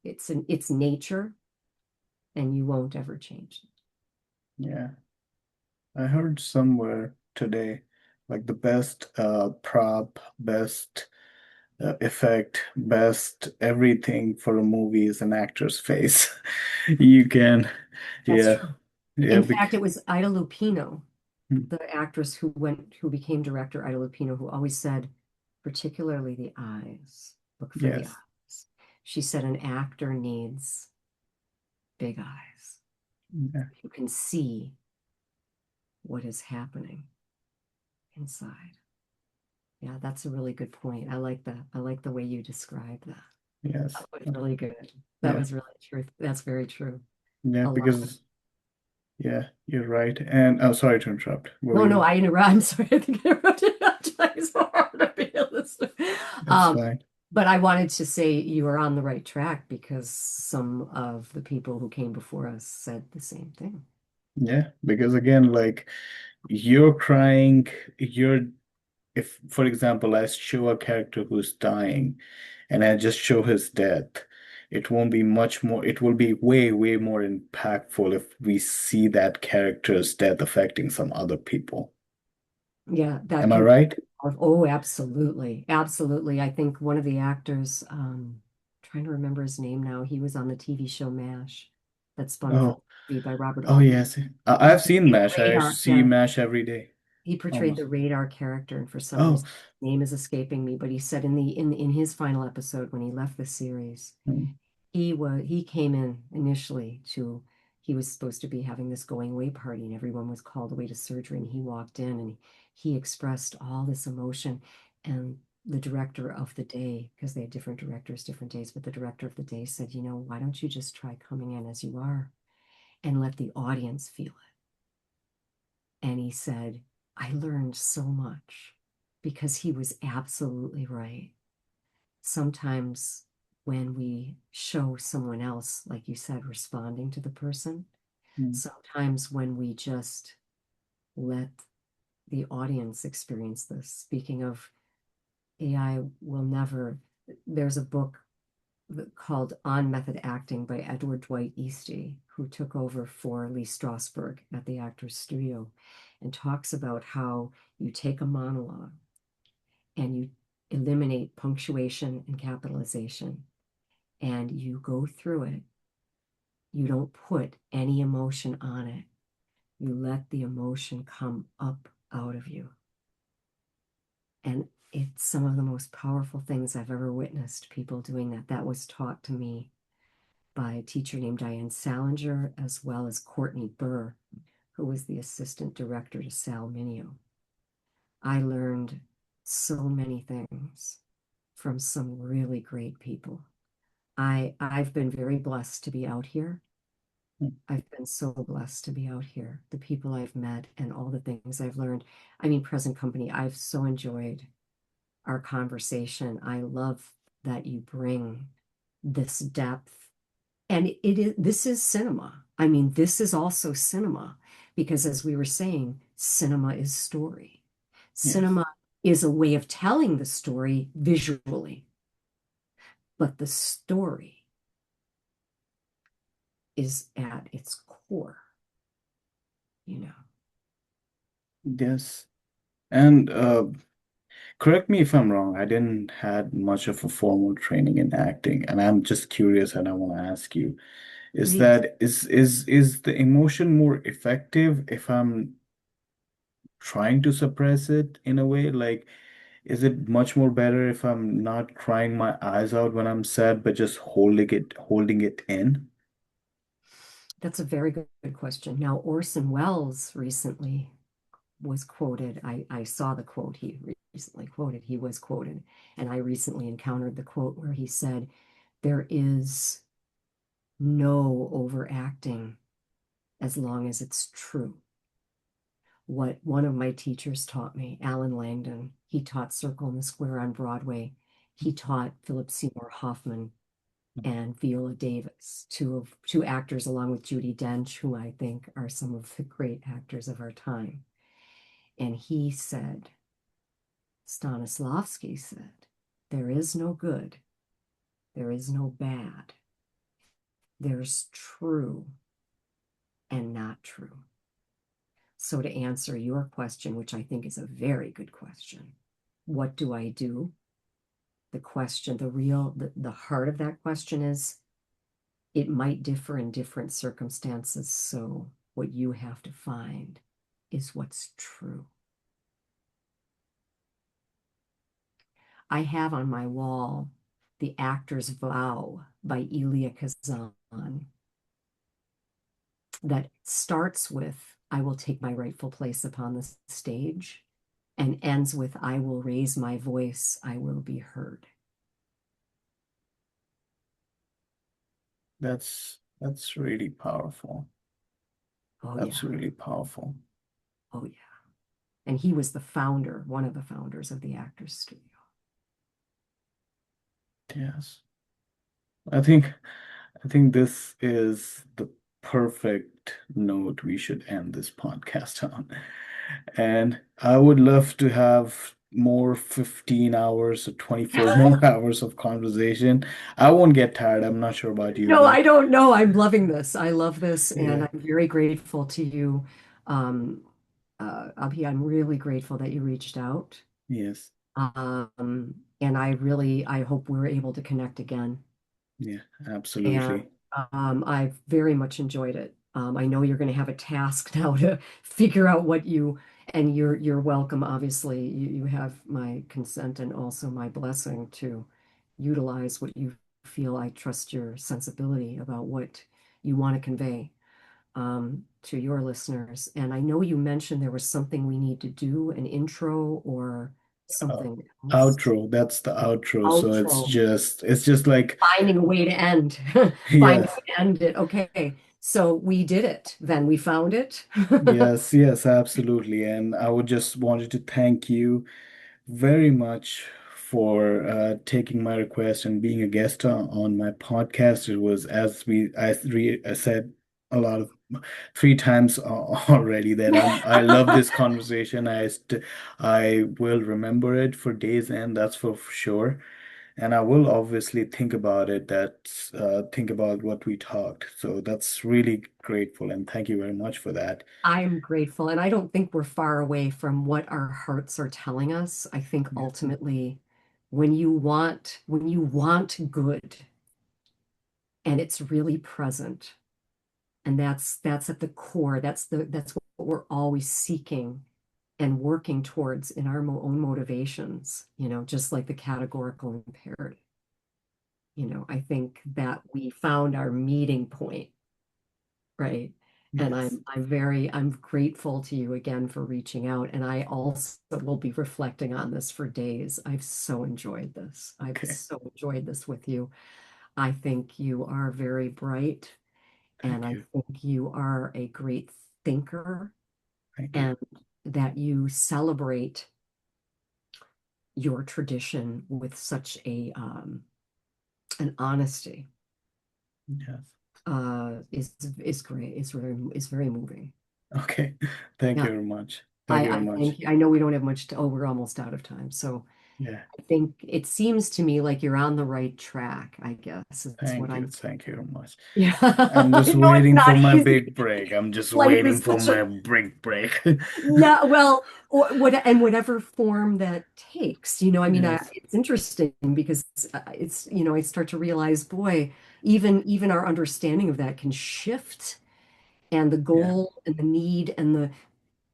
it's nature and you won't ever change it. yeah. I heard somewhere today, like the best prop, best effect, best everything for a movie is an actor's face. You can, That's yeah, true. yeah, In fact, it was Ida Lupino, the actress who became director, Ida Lupino, who always said, particularly the eyes, look for the yes, eyes. She said an actor needs big eyes. yeah, You can see what is happening inside. Yeah, that's a really good point. I like that. I like the way you described that. yes, That was really good. That yeah, was really true. That's very true. yeah, A lot of because yeah, you're right. And oh, sorry to interrupt. What were no, no, you? I interrupted. I'm sorry. I think I interrupted. I'm trying so hard to be a listener. That's Um, fine. but I wanted to say you are on the right track because some of the people who came before us said the same thing. Yeah, because again, like you're crying, you're if, for example, I show a character who's dying and I just show his death, it won't be much more, it will be way, way more impactful if we see that character's death affecting some other people. Yeah, that Am I can. right? Oh, absolutely. Absolutely. I think one of the actors, trying to remember his name now, he was on the TV show MASH that spun from Oh, TV by Robert oh Altman. yes. He I've seen portrayed the MASH. I radar, see yeah. MASH every day, He portrayed the almost. radar character, and for some Oh, reason, name is escaping me, but he said in his final episode when he left the series, hmm, he came in initially to he was supposed to be having this going away party and everyone was called away to surgery and he walked in and he expressed all this emotion and the director of the day, because they had different directors different days, but the director of the day said, why don't you just try coming in as you are and let the audience feel it. And he said, I learned so much, because he was absolutely right. Sometimes when we show someone else, like you said, responding to the person, hmm, sometimes when we just let the audience experience this. Speaking of AI, will never, there's a book called On Method Acting by Edward Dwight Easty, who took over for Lee Strasberg at the Actors Studio, and talks about how you take a monologue and you eliminate punctuation and capitalization and you go through it. You don't put any emotion on it. You let the emotion come up out of you. And it's some of the most powerful things I've ever witnessed people doing that. That was taught to me by a teacher named Diane Salinger, as well as Courtney Burr, who was the assistant director to Sal Mineo. I learned so many things from some really great people. I've been very blessed to be out here. hmm, I've been so blessed to be out here, the people I've met and all the things I've learned. I mean, present company, I've so enjoyed our conversation. I love that you bring this depth. And this is cinema. I mean, this is also cinema because as we were saying, cinema is story. yes, Cinema is a way of telling the story visually, but the story is at its core, you know. Yes. And correct me if I'm wrong. I didn't had much of a formal training in acting, and I'm just curious, and I want to ask you, is Please. that is the emotion more effective if I'm trying to suppress it in a way? Like, is it much more better if I'm not crying my eyes out when I'm sad, but just holding it in? That's a very good question. Now, Orson Welles recently was quoted. I saw the quote he recently quoted. He was quoted, and I recently encountered the quote where he said, "There is no overacting as long as it's true." What one of my teachers taught me, Alan Langdon, he taught Circle in the Square on Broadway. He taught Philip Seymour Hoffman and Viola Davis, two actors along with Judi Dench, who I think are some of the great actors of our time. And he said, Stanislavski said, there is no good, there is no bad, there's true and not true. So to answer your question, which I think is a very good question, what do I do? The question, the heart of that question is it might differ in different circumstances. So what you have to find is what's true. I have on my wall The Actor's Vow by Elia Kazan that starts with, I will take my rightful place upon the stage, and ends with, I will raise my voice, I will be heard. That's really powerful. Oh, That's yeah. really powerful. Oh, yeah. And he was the founder, one of the founders of the Actors Studio. Yes. I think this is the perfect note we should end this podcast on. And I would love to have more 15 hours or 24 more hours of conversation. I won't get tired. I'm not sure about you, No, but I don't know. I'm loving this. I love this, and yeah, I'm very grateful to you. Um, Abhi, I'm really grateful that you reached out. yes, And I hope we're able to connect again. yeah, And absolutely. I've very much enjoyed it. I know you're going to have a task now to figure out what you, and you're welcome. Obviously, you have my consent and also my blessing to utilize what you feel. I trust your sensibility about what you want to convey to your listeners. And I know you mentioned there was something we need to do, an intro or Uh, something else. Outro, that's the outro. So it's Outro. just it's just like Finding a way to end. Finding a yes. way to end it. Okay. So we did it. Then we found it. Yes, yes, absolutely. And I would just wanted to thank you very much for taking my request and being a guest on my podcast. It was, as I said a lot of 3 times already, that I love this conversation. I will remember it for days, and that's for sure. And I will obviously think about what we talked. So that's really grateful, and thank you very much for that. I'm grateful. And I don't think we're far away from what our hearts are telling us. I think Yeah. ultimately when you want good and it's really present, and that's at the core, that's what we're always seeking and working towards in our own motivations, just like the categorical imperative. I think that we found our meeting point, right? And Yes. I'm grateful to you again for reaching out. And I also will be reflecting on this for days. I've so enjoyed this. I've Okay. so enjoyed this with you. I think you are very bright, and Thank I you. think you are a great thinker, Thank you. and that you celebrate your tradition with such an honesty Yes. is great. It's very moving. Okay. Thank Yeah, you very much. Thank I you very I much. thank you. I know we don't have much to, oh, we're almost out of time. So Yeah. I think it seems to me like you're on the right track, I guess, is what Thank you. I'm. Thank you very much. Yeah. I'm I just know it's waiting not for my easy. big break. I'm just Life waiting is for such a, my break. no, well, or what, and whatever form that takes, I mean, Yes. it's interesting because it's, I start to realize, boy, even our understanding of that can shift, and the Yeah. goal and the need and the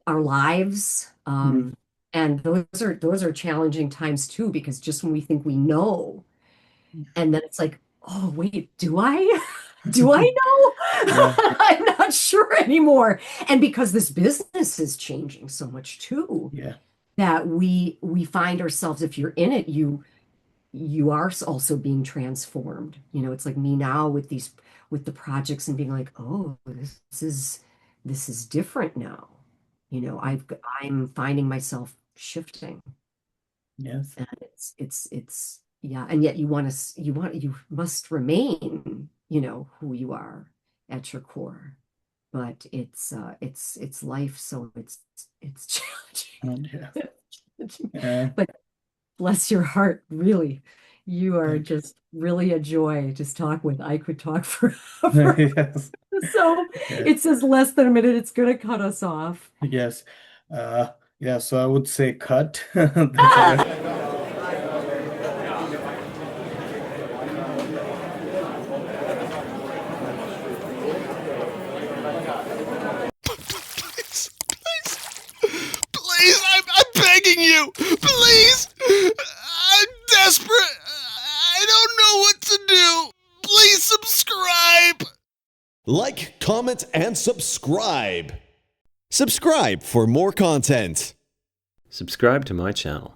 our lives, Mhm. and those are challenging times too, because just when we think we know, and then it's like, oh, wait, do I? Do I know? Yeah. I'm not sure anymore. And because this business is changing so much too, Yeah. that we find ourselves, if you're in it, you are also being transformed. It's like me now with the projects and being like, oh, this is different now. I'm finding myself shifting, Yes. and it's yeah, and yet you must remain, who you are at your core. But it's life, so it's Yes. challenging. Yeah. But bless your heart, really. You are Thank just really a joy to talk with. I could talk you. forever. Yes. So Yeah. it says less than a minute. It's going to cut us off. Yes. Yeah, so I would say cut. That's all right. Please, please, I'm begging you. Please. I'm desperate. I don't know what to do. Please subscribe. Like, comment, and subscribe. Subscribe for more content. Subscribe to my channel.